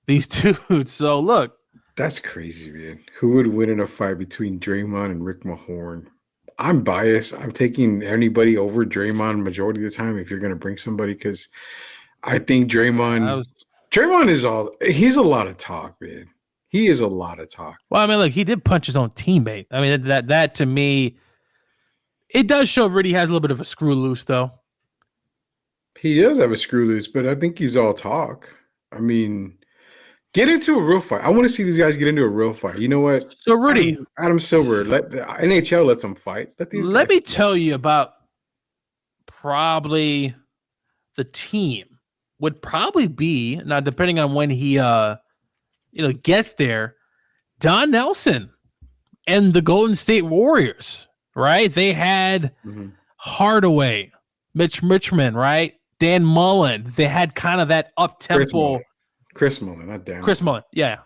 these dudes. So look.
That's crazy, man. Who would win in a fight between Draymond and Rick Mahorn? I'm biased. I'm taking anybody over Draymond majority of the time if you're going to bring somebody because I think Draymond he's a lot of talk, man. He is a lot of talk.
Well, I mean, look, he did punch his own teammate. I mean, that to me, it does show Rudy has a little bit of a screw loose, though.
He does have a screw loose, but I think he's all talk. I mean, get into a real fight. I want to see these guys get into a real fight. You know what?
So, Rudy.
Adam Silver, let the NHL lets them fight. Let
me tell you about probably the team would probably be, now depending on when he gets there, Don Nelson and the Golden State Warriors, right? They had Hardaway, Mitch Richmond, right? Dan Mullen. They had kind of that up-tempo.
Chris Mullen, not Dan.
Chris Mullen, yeah.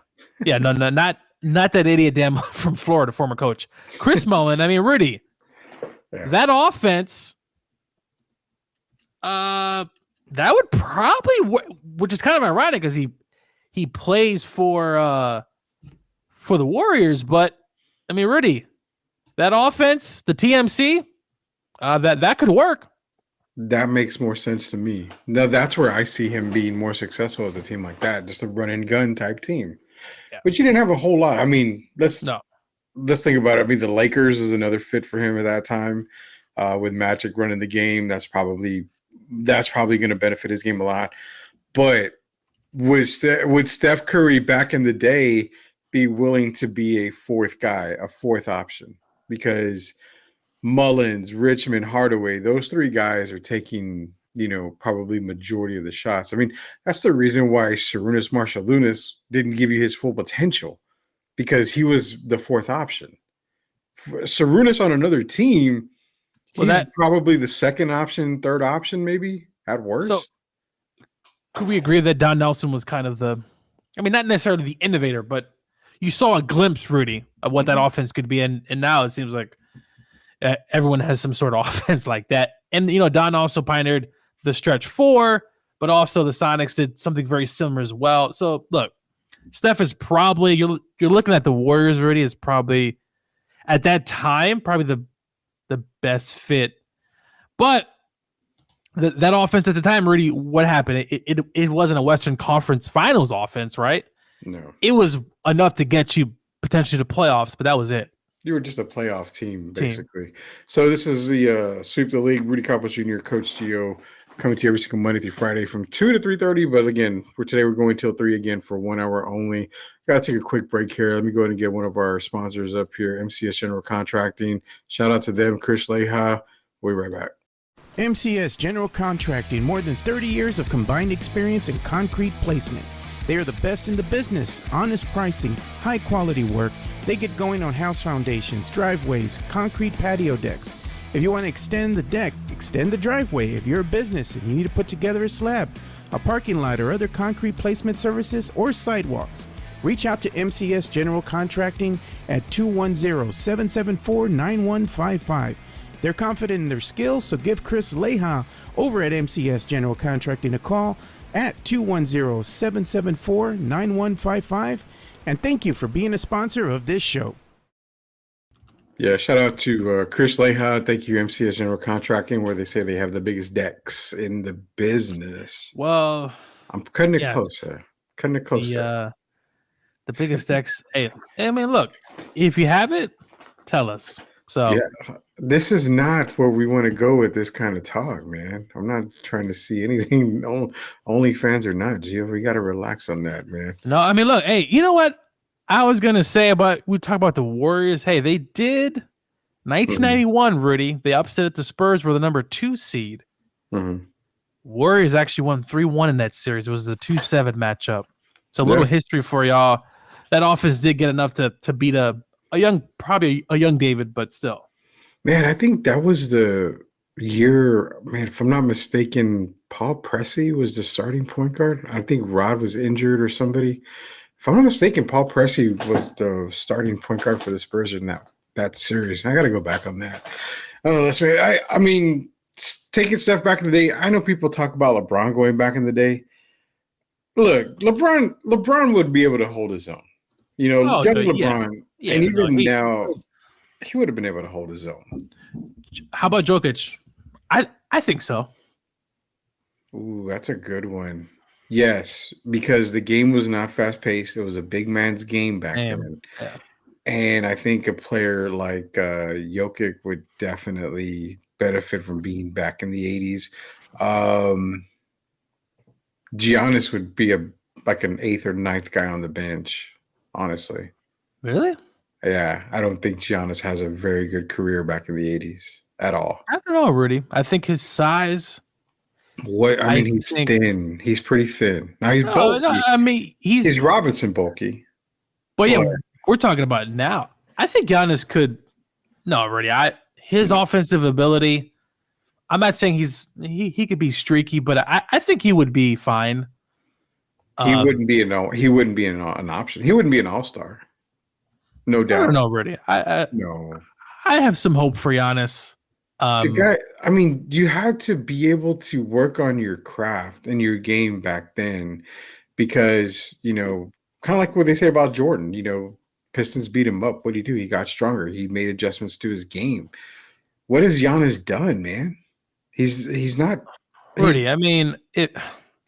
Yeah, no, not that idiot Dan Mullen from Florida, former coach. Chris Mullen, I mean, Rudy, that offense, that would probably, which is kind of ironic because he plays for the Warriors, but I mean, Rudy, that offense, the TMC, that could work.
That makes more sense to me. Now that's where I see him being more successful as a team like that, just a run and gun type team. Yeah. But you didn't have a whole lot. I mean, let's think about it. I mean, the Lakers is another fit for him at that time, with Magic running the game. That's probably going to benefit his game a lot. But would Steph Curry back in the day be willing to be a fourth guy, a fourth option? Because Mullins, Richmond, Hardaway, those three guys are taking, probably majority of the shots. I mean, that's the reason why Sarunas Marciulionis didn't give you his full potential, because he was the fourth option. Sarunas on another team, he's probably the second option, third option, maybe at worst.
So, could we agree that Don Nelson was kind of not necessarily the innovator, but you saw a glimpse, Rudy, of what that offense could be, and now it seems like everyone has some sort of offense like that. And, Don also pioneered the stretch four, but also the Sonics did something very similar as well. So, look, Steph is probably, you're looking at the Warriors, Rudy, is probably, at that time, probably the best fit. But that offense at the time, Rudy, what happened? It wasn't a Western Conference Finals offense, right?
No.
It was enough to get you potentially to playoffs, but that was it.
You were just a playoff team, basically. So this is the Sweep the League. Rudy Campos Jr., Coach Gio, coming to you every single Monday through Friday from 2 to 3:30. But again, today we're going till 3 again for 1 hour only. Got to take a quick break here. Let me go ahead and get one of our sponsors up here, MCS General Contracting. Shout out to them, Chris Leha. We'll be right back.
MCS General Contracting, more than 30 years of combined experience in concrete placement. They are the best in the business, honest pricing, high quality work. They get going on house foundations, driveways, concrete patio decks. If you want to extend the deck, extend the driveway. If you're a business and you need to put together a slab, a parking lot, or other concrete placement services or sidewalks, reach out to MCS General Contracting at 210-774-9155. They're confident in their skills, so give Chris Leha over at MCS General Contracting a call at 210-774-9155. And thank you for being a sponsor of this show.
Yeah, shout out to Chris Leha. Thank you, MCS General Contracting, where they say they have the biggest decks in the business.
Well,
I'm cutting it closer.
The biggest decks. Hey, I mean, look, if you have it, tell us. So
yeah, this is not where we want to go with this kind of talk, man. I'm not trying to see anything. Only fans or not, Gio. We got to relax on that, man.
No, I mean, look, hey, you know what I was gonna say we talk about the Warriors. Hey, they did 1991, Rudy. They upset it. The Spurs were the number 2 seed. Mm-hmm. Warriors actually won 3-1 in that series. It was a 2-7 matchup. So a little history for y'all. That offense did get enough to beat probably a young David, but still.
Man, I think that was the year, man, if I'm not mistaken, Paul Pressey was the starting point guard. I think Rod was injured or somebody. If I'm not mistaken, Paul Pressey was the starting point guard for the Spurs in that series. I got to go back on that. I mean, taking stuff back in the day, I know people talk about LeBron going back in the day. Look, LeBron would be able to hold his own. Young LeBron, and even now, he would have been able to hold his own.
How about Jokic? I think so.
Ooh, that's a good one. Yes, because the game was not fast-paced. It was a big man's game back then. Yeah. And I think a player like Jokic would definitely benefit from being back in the 80s. Giannis would be like an 8th or 9th guy on the bench, honestly.
Really?
Yeah, I don't think Giannis has a very good career back in the 80s at all.
I don't know, Rudy. I think his size
What I
I
mean, he's
think
thin. He's pretty thin. Now he's bulky.
no, I mean
He's Robinson bulky.
but yeah,
But
we're talking about now. I think Giannis could no, really. His offensive ability. I'm not saying he could be streaky, but I think he would be fine.
he wouldn't be an option. He wouldn't be an all-star. No
I
doubt.
don't know, really.
No.
I have some hope for Giannis.
The guy, I mean, you had to be able to work on your craft and your game back then because, kind of like what they say about Jordan, Pistons beat him up. What did he do? He got stronger. He made adjustments to his game. What has Giannis done, man? He's not
Rudy, I mean,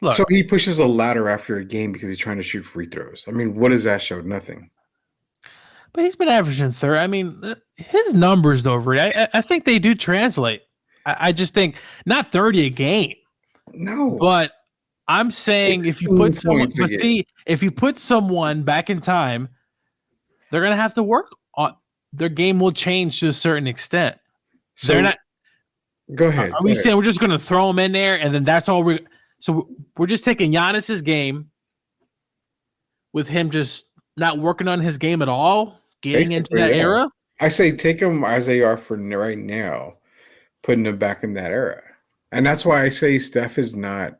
look.
So he pushes a ladder after a game because he's trying to shoot free throws. I mean, what does that show? Nothing.
But he's been averaging third. I mean, his numbers, though, Rudy, I think they do translate. I just think not 30 a game.
No.
But I'm saying if you put someone back in time, they're gonna have to work on their game will change to a certain extent.
So
they're not.
Go ahead.
Are we saying we're just gonna throw them in there and then that's all we're? So we're just taking Giannis's game with him just not working on his game at all, getting into that era.
I say take them as they are for right now, putting them back in that era. And that's why I say Steph he's not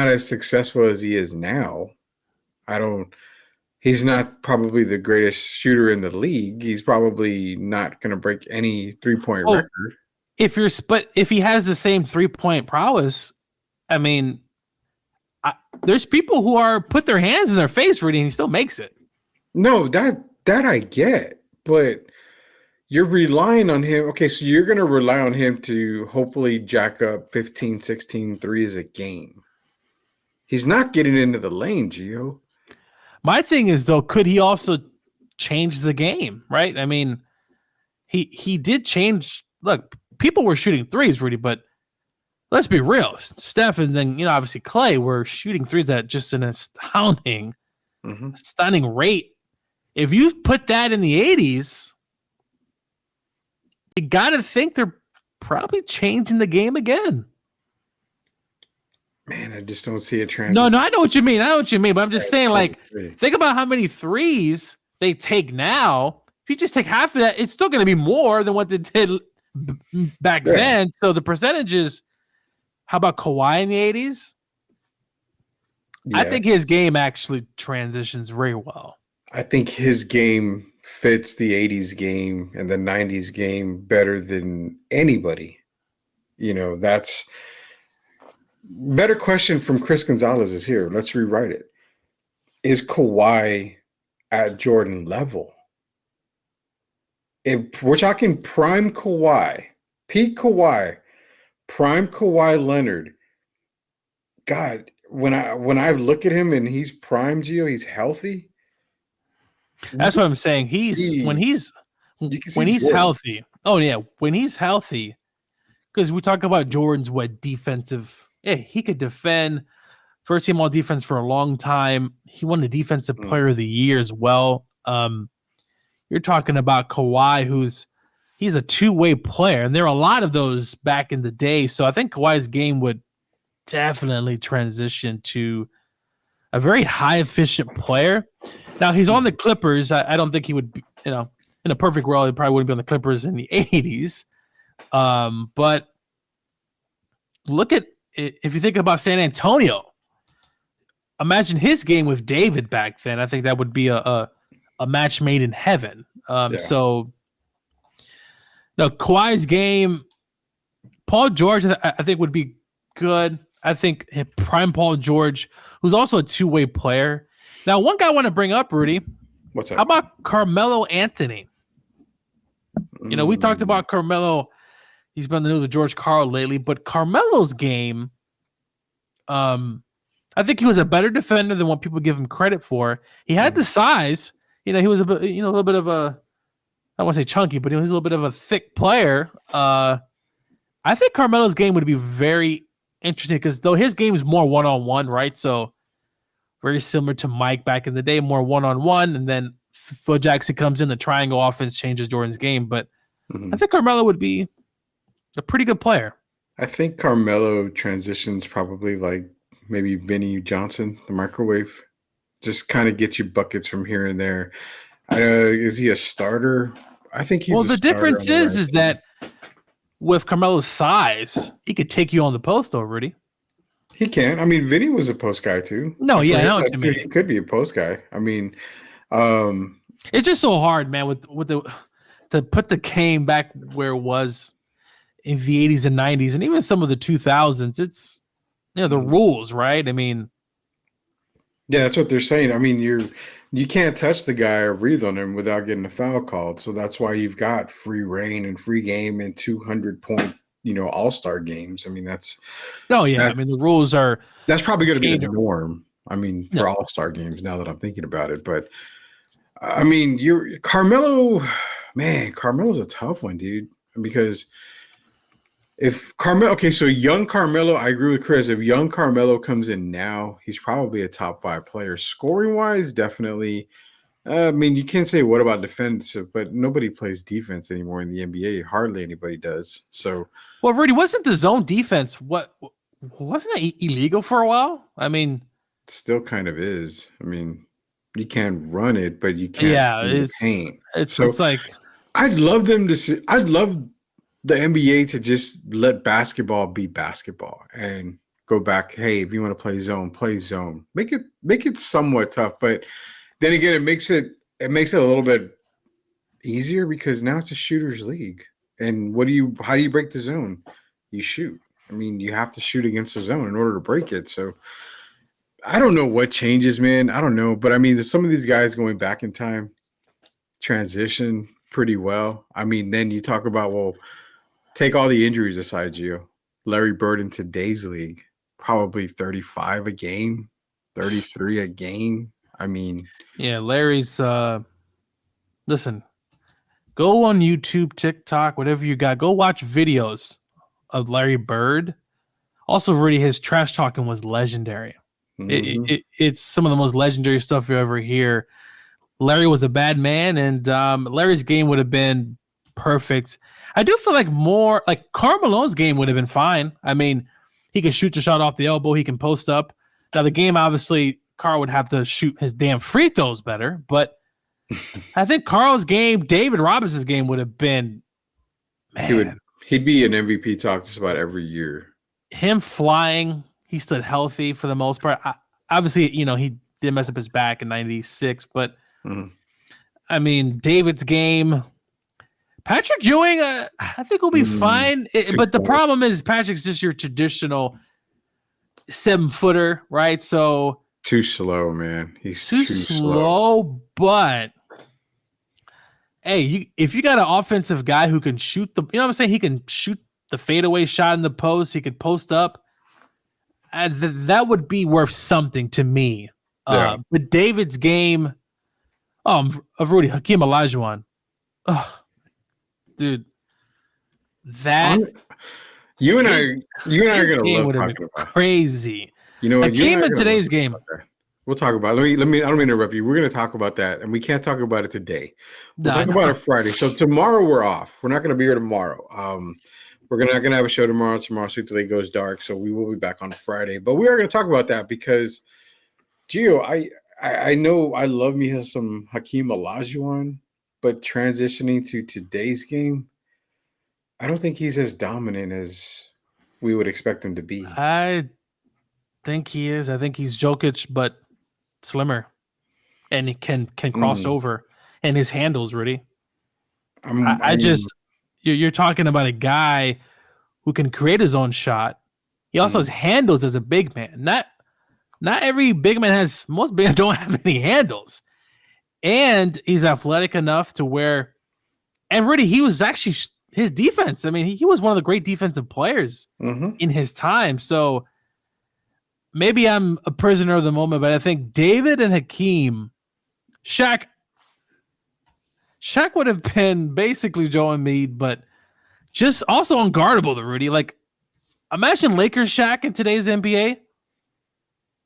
as successful as he is now. He's not probably the greatest shooter in the league. He's probably not going to break any 3-point record.
If he has the same 3-point prowess, I mean, there's people who are put their hands in their face, Rudy, and he still makes it.
No, that I get, but you're relying on him. Okay, so you're going to rely on him to hopefully jack up 15, 16 threes a game. He's not getting into the lane, Gio.
My thing is, though, could he also change the game, right? I mean, he did change. Look, people were shooting threes, Rudy, but let's be real. Steph and then, obviously Clay were shooting threes at just an astounding, stunning rate. If you put that in the 80s, you got to think they're probably changing the game again.
Man, I just don't see a transition.
No, I know what you mean. But I'm just saying, think about how many threes they take now. If you just take half of that, it's still going to be more than what they did back then. So the percentages, how about Kawhi in the 80s? Yeah. I think his game actually transitions very well.
I think his game fits the 80s game and the 90s game better than anybody. That's better question from Chris Gonzalez is here. Let's rewrite it. Is Kawhi at Jordan level? If we're talking prime Kawhi, peak Kawhi, prime Kawhi Leonard, God, when I look at him and he's prime, Gio, he's healthy.
That's what I'm saying. When he's healthy. Oh yeah, when he's healthy, because we talk about Jordan's defensive. Yeah, he could defend first team all defense for a long time. He won the defensive player of the year as well. You're talking about Kawhi, he's a two-way player, and there are a lot of those back in the day. So I think Kawhi's game would definitely transition to a very high efficient player. Now he's on the Clippers. I don't think he would be, in a perfect world, he probably wouldn't be on the Clippers in the 80s. But look at, if you think about San Antonio, imagine his game with David back then. I think that would be a match made in heaven. So, no, Kawhi's game, Paul George, I think would be good. I think prime Paul George, who's also a two-way player. Now, one guy I want to bring up, Rudy.
What's up?
How about Carmelo Anthony? We talked about Carmelo. He's been in the news with George Karl lately, but Carmelo's game, I think he was a better defender than what people give him credit for. He had the size. He was a bit, a little bit of a, I don't want to say chunky, but he was a little bit of a thick player. I think Carmelo's game would be very interesting because though his game is more one-on-one, right? So very similar to Mike back in the day, more one-on-one, and then Phil Jackson comes in, the triangle offense changes Jordan's game. But I think Carmelo would be a pretty good player.
I think Carmelo transitions probably like maybe Vinny Johnson, the microwave. Just kind of get you buckets from here and there. Is he a starter? I think he's
Well,
a
the
starter on
difference
the right
is
team.
that with Carmelo's size, he could take you on the post, though, Rudy.
He can. I mean, Vinny was a post guy too.
No,
And for
yeah, I
his
know what
size,
you
too,
mean.
he could be a post guy. I mean, um,
It's just so hard, man, with the to put the game back where it was in the 80s and 90s and even some of the 2000s. It's the rules, right? I mean,
yeah, that's what they're saying. I mean, you can't touch the guy or breathe on him without getting a foul called. So that's why you've got free reign and free game and 200-point, all-star games. I mean,
oh yeah, I
that's
mean the rules are
that's probably going to be the
catered.
norm. I mean, for
No,
all-star games. Now that I'm thinking about it, but I mean, you're Carmelo. Man, Carmelo's a tough one, dude, because if Carmelo, okay, so young Carmelo, I agree with Chris. If young Carmelo comes in now, he's probably a top 5 player. Scoring wise, definitely. I mean, you can't say what about defensive, but nobody plays defense anymore in the NBA. Hardly anybody does. So,
well, Rudy, wasn't the zone defense wasn't it illegal for a while? I mean,
still kind of is. I mean, you can run it, but you can't
yeah,
in the paint. So,
it's like
I'd love them to see. I'd love the NBA to just let basketball be basketball and go back. Hey, if you want to play zone. Make it somewhat tough, but then again, it makes it a little bit easier because now it's a shooter's league. And how do you break the zone? You shoot. I mean, you have to shoot against the zone in order to break it. So I don't know what changes, man. I don't know, but I mean, there's some of these guys going back in time transition pretty well. I mean, then you talk about, well, take all the injuries aside, Gio. Larry Bird in today's league, probably 35 a game, 33 a game. I mean,
yeah, Larry's listen, go on YouTube, TikTok, whatever you got. Go watch videos of Larry Bird. Also, Rudy, his trash talking was legendary. It's some of the most legendary stuff you ever hear. Larry was a bad man, and Larry's game would have been perfect. I do feel like more like Carmelo's game would have been fine. I mean, he can shoot the shot off the elbow. He can post up. Now, the game, obviously, Carl would have to shoot his damn free throws better, but I think Carl's game, David Robinson's game would have been, man.
He'd be an MVP talk just about every year.
Him flying, he stood healthy for the most part. Obviously, he did mess up his back in 96, but I mean, David's game, Patrick Ewing, I think will be fine. But the problem is Patrick's just your traditional 7-footer, right? So
too slow, man. He's
too slow. But hey, if you got an offensive guy who can shoot what I'm saying? He can shoot the fadeaway shot in the post. He could post up. That would be worth something to me.
Yeah.
But David's game, of Rudy, Hakeem Olajuwon. Oh, dude. That
you and I are gonna love talking about
crazy.
You know what?
Hakeem in today's game.
We'll talk about it. Let me I don't mean to interrupt you. We're gonna talk about that, and we can't talk about it today. We'll talk about it Friday. So tomorrow we're off. We're not gonna be here tomorrow. We're not gonna have a show tomorrow. Tomorrow Sweet Delay goes dark, so we will be back on Friday. But we are gonna talk about that because Gio, I know I love me some Hakeem Olajuwon, but transitioning to today's game, I don't think he's as dominant as we would expect him to be.
I think he is. I think he's Jokic, but slimmer, and he can cross over, and his handles, Rudy. You're talking about a guy who can create his own shot. He also has handles as a big man. Not every big man has. Most big men don't have any handles, and he's athletic enough to where. And Rudy, he was actually his defense. I mean, he was one of the great defensive players in his time. So maybe I'm a prisoner of the moment, but I think David and Hakeem, Shaq would have been basically Joe Embiid, but just also unguardable to Rudy. Like, imagine Lakers Shaq in today's NBA.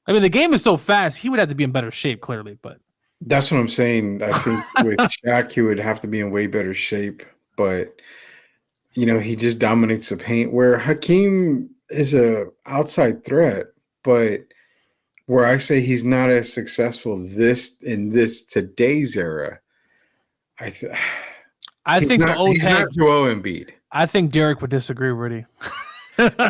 I mean, the game is so fast, he would have to be in better shape, clearly. But
that's what I'm saying. I think with Shaq, he would have to be in way better shape. But he just dominates the paint. Where Hakeem is a outside threat, but where I say he's not as successful in this today's era,
I
he's
think
not,
the old
he's
heads.
not Joel Embiid.
I think Derek would disagree, Rudy.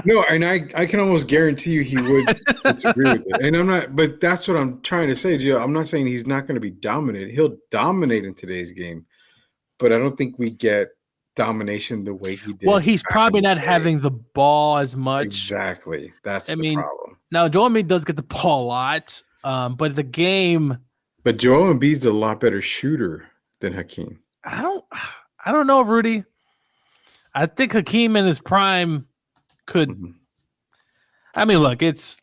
No, and I can almost guarantee you he would disagree with it. And I'm not, but that's what I'm trying to say, Gio. I'm not saying he's not going to be dominant. He'll dominate in today's game, but I don't think we get domination the way he did.
Well, he's probably not having the ball as much.
Exactly. That's the problem.
Now Joel Embiid does get the ball a lot, but the game.
But Joel Embiid's a lot better shooter than Hakeem.
I don't know, Rudy. I think Hakeem in his prime could. Mm-hmm. I mean, look, it's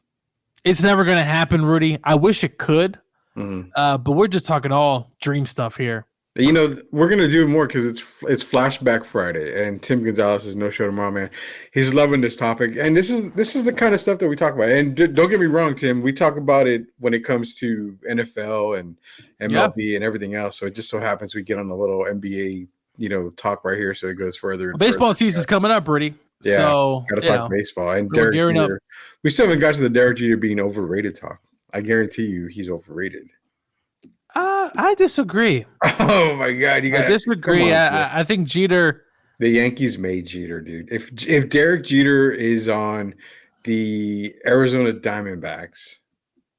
never going to happen, Rudy. I wish it could, but we're just talking all dream stuff here.
We're going to do more because it's Flashback Friday, and Tim Gonzalez is no show tomorrow, man. He's loving this topic, and this is the kind of stuff that we talk about. And don't get me wrong, Tim, we talk about it when it comes to NFL and MLB and everything else. So it just so happens we get on a little NBA, talk right here, so it goes further.
Baseball season's coming up, Rudy.
Yeah,
so
got to talk baseball. And Derek Jeter, we still haven't got to the Derek Jeter being overrated talk. I guarantee you, he's overrated.
I disagree.
Oh my God,
I disagree. I think Jeter.
The Yankees made Jeter, dude. If Derek Jeter is on the Arizona Diamondbacks,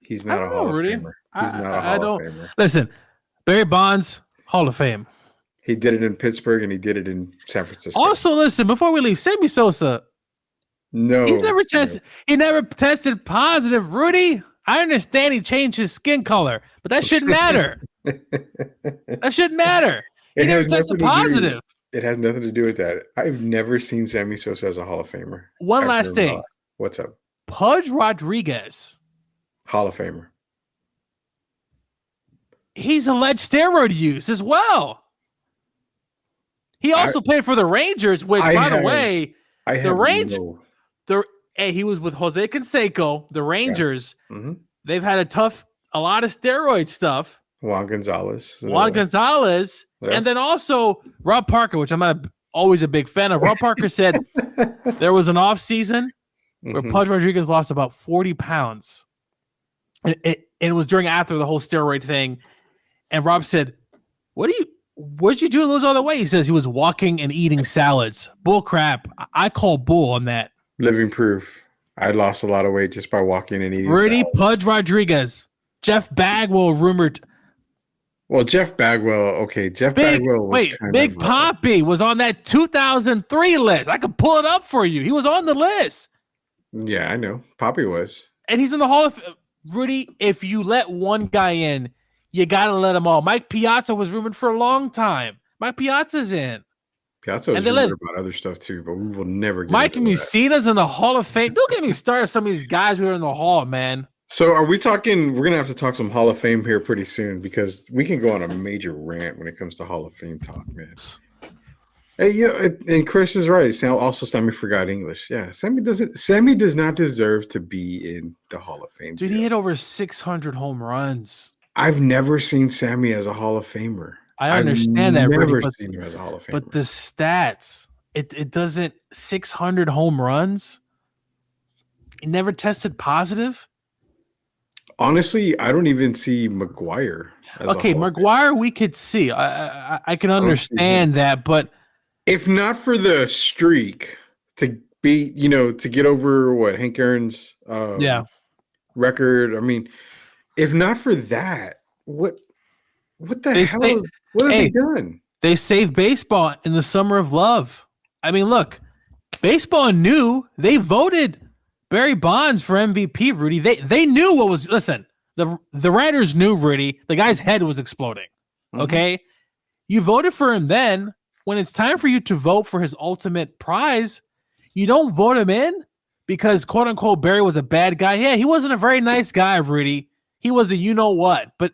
he's not a Hall of Famer. He's not a Hall of Famer.
Listen, Barry Bonds, Hall of Fame.
He did it in Pittsburgh and he did it in San Francisco.
Also, listen, before we leave, Sammy Sosa.
No,
he's never tested. He never tested positive, Rudy. I understand he changed his skin color, but that shouldn't matter. That shouldn't matter. He never tested positive.
It has nothing to do with that. I've never seen Sammy Sosa as a Hall of Famer.
One last thing.
What's up?
Pudge Rodriguez.
Hall of Famer.
He's alleged steroid use as well. He also played for the Rangers, which, by the way, the Rangers. He was with Jose Canseco, the Rangers. Yeah. Mm-hmm. They've had a lot of steroid stuff.
Juan Gonzalez.
Yeah. And then also Rob Parker, which I'm not always a big fan of. Rob Parker said there was an off season where Pudge Rodriguez lost about 40 pounds. It was after the whole steroid thing. And Rob said, what'd you do to lose all the weight? He says he was walking and eating salads. Bull crap. I call bull on that.
Living proof. I lost a lot of weight just by walking and eating
Rudy
salads.
Pudge Rodriguez. Jeff Bagwell rumored.
Well, Jeff Bagwell. Okay, Bagwell was
Big Poppy was on that 2003 list. I could pull it up for you. He was on the list.
Yeah, I know. Poppy was.
And he's in the Hall of Rudy, if you let one guy in, you got to let them all. Mike Piazza was rumored for a long time. Mike Piazza's in.
Piazza was rumored about other stuff too, but we will never get
Mike Mussina's in the Hall of Fame. Don't get me started. Some of these guys who are in the Hall, man.
So are we talking? We're gonna have to talk some Hall of Fame here pretty soon because we can go on a major rant when it comes to Hall of Fame talk, man. Hey, and Chris is right. Sammy forgot English. Yeah, Sammy does not deserve to be in the Hall of Fame.
Dude, he hit over 600 home runs.
I've never seen Sammy as a Hall of Famer.
I understand that,
Rudy, seen him as a Hall of Famer.
But the stats, it doesn't 600 home runs. He never tested positive.
Honestly, I don't even see McGuire.
Okay, McGuire, we could see. I can understand that, but
if not for the streak to beat, to get over Hank Aaron's record. I mean, if not for that, what the hell? What have they done?
They saved baseball in the summer of love. I mean, look, baseball knew they voted Barry Bonds for MVP, Rudy. They knew what was. Listen, the writers knew, Rudy. The guy's head was exploding. Okay, you voted for him then. When it's time for you to vote for his ultimate prize, you don't vote him in because quote unquote Barry was a bad guy. Yeah, he wasn't a very nice guy, Rudy. He was a you-know-what, but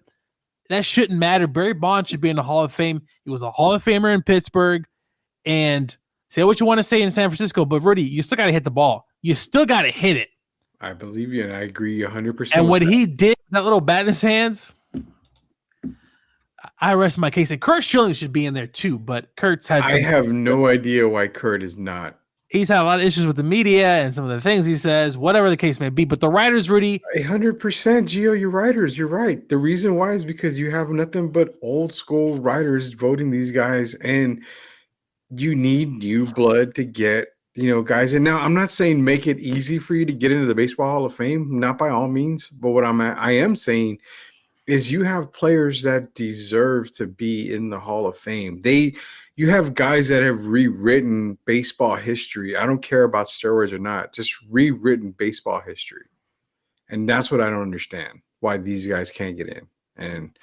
that shouldn't matter. Barry Bonds should be in the Hall of Fame. He was a Hall of Famer in Pittsburgh. And say what you want to say in San Francisco, but Rudy, you still got to hit the ball. You still got to hit it.
I believe you, and I agree 100%.
And what he did, that little bat in his hands, I rest my case. And Kurt Schilling should be in there too, but Kurt's had
I have no idea why Kurt is not.
He's had a lot of issues with the media and some of the things he says, whatever the case may be. But the writers, Rudy,
100%, Gio, you're writers. You're right. The reason why is because you have nothing but old school writers voting these guys, and you need new blood to get, guys. And now I'm not saying make it easy for you to get into the Baseball Hall of Fame, not by all means. But what I am saying is you have players that deserve to be in the Hall of Fame. You have guys that have rewritten baseball history. I don't care about steroids or not, just rewritten baseball history. And that's what I don't understand, why these guys can't get in. And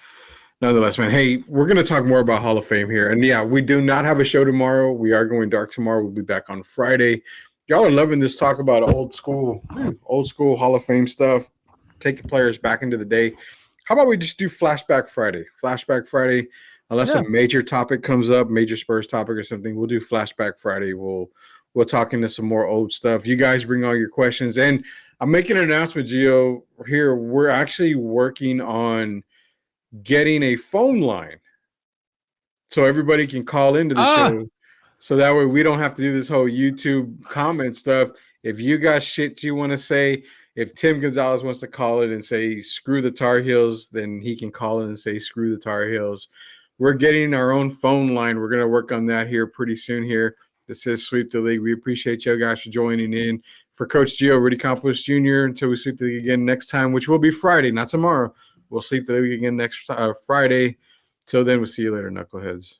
nonetheless, man, hey, we're going to talk more about Hall of Fame here. And yeah, we do not have a show tomorrow. We are going dark tomorrow. We'll be back on Friday. Y'all are loving this talk about old school Hall of Fame stuff, taking players back into the day. How about we just do Flashback Friday? Flashback Friday. Unless a major topic comes up, major Spurs topic or something, we'll do Flashback Friday. We'll talk into some more old stuff. You guys bring all your questions. And I'm making an announcement, Gio, here. We're actually working on getting a phone line so everybody can call into the show. So that way we don't have to do this whole YouTube comment stuff. If you got shit you want to say, if Tim Gonzalez wants to call it and say, screw the Tar Heels, then he can call it and say, screw the Tar Heels. We're getting our own phone line. We're going to work on that here pretty soon here. This is Sweep the League. We appreciate you guys for joining in. For Coach Gio, Rudy Campos Jr., until we sweep the league again next time, which will be Friday, not tomorrow. We'll sweep the league again next Friday. Till then, we'll see you later, knuckleheads.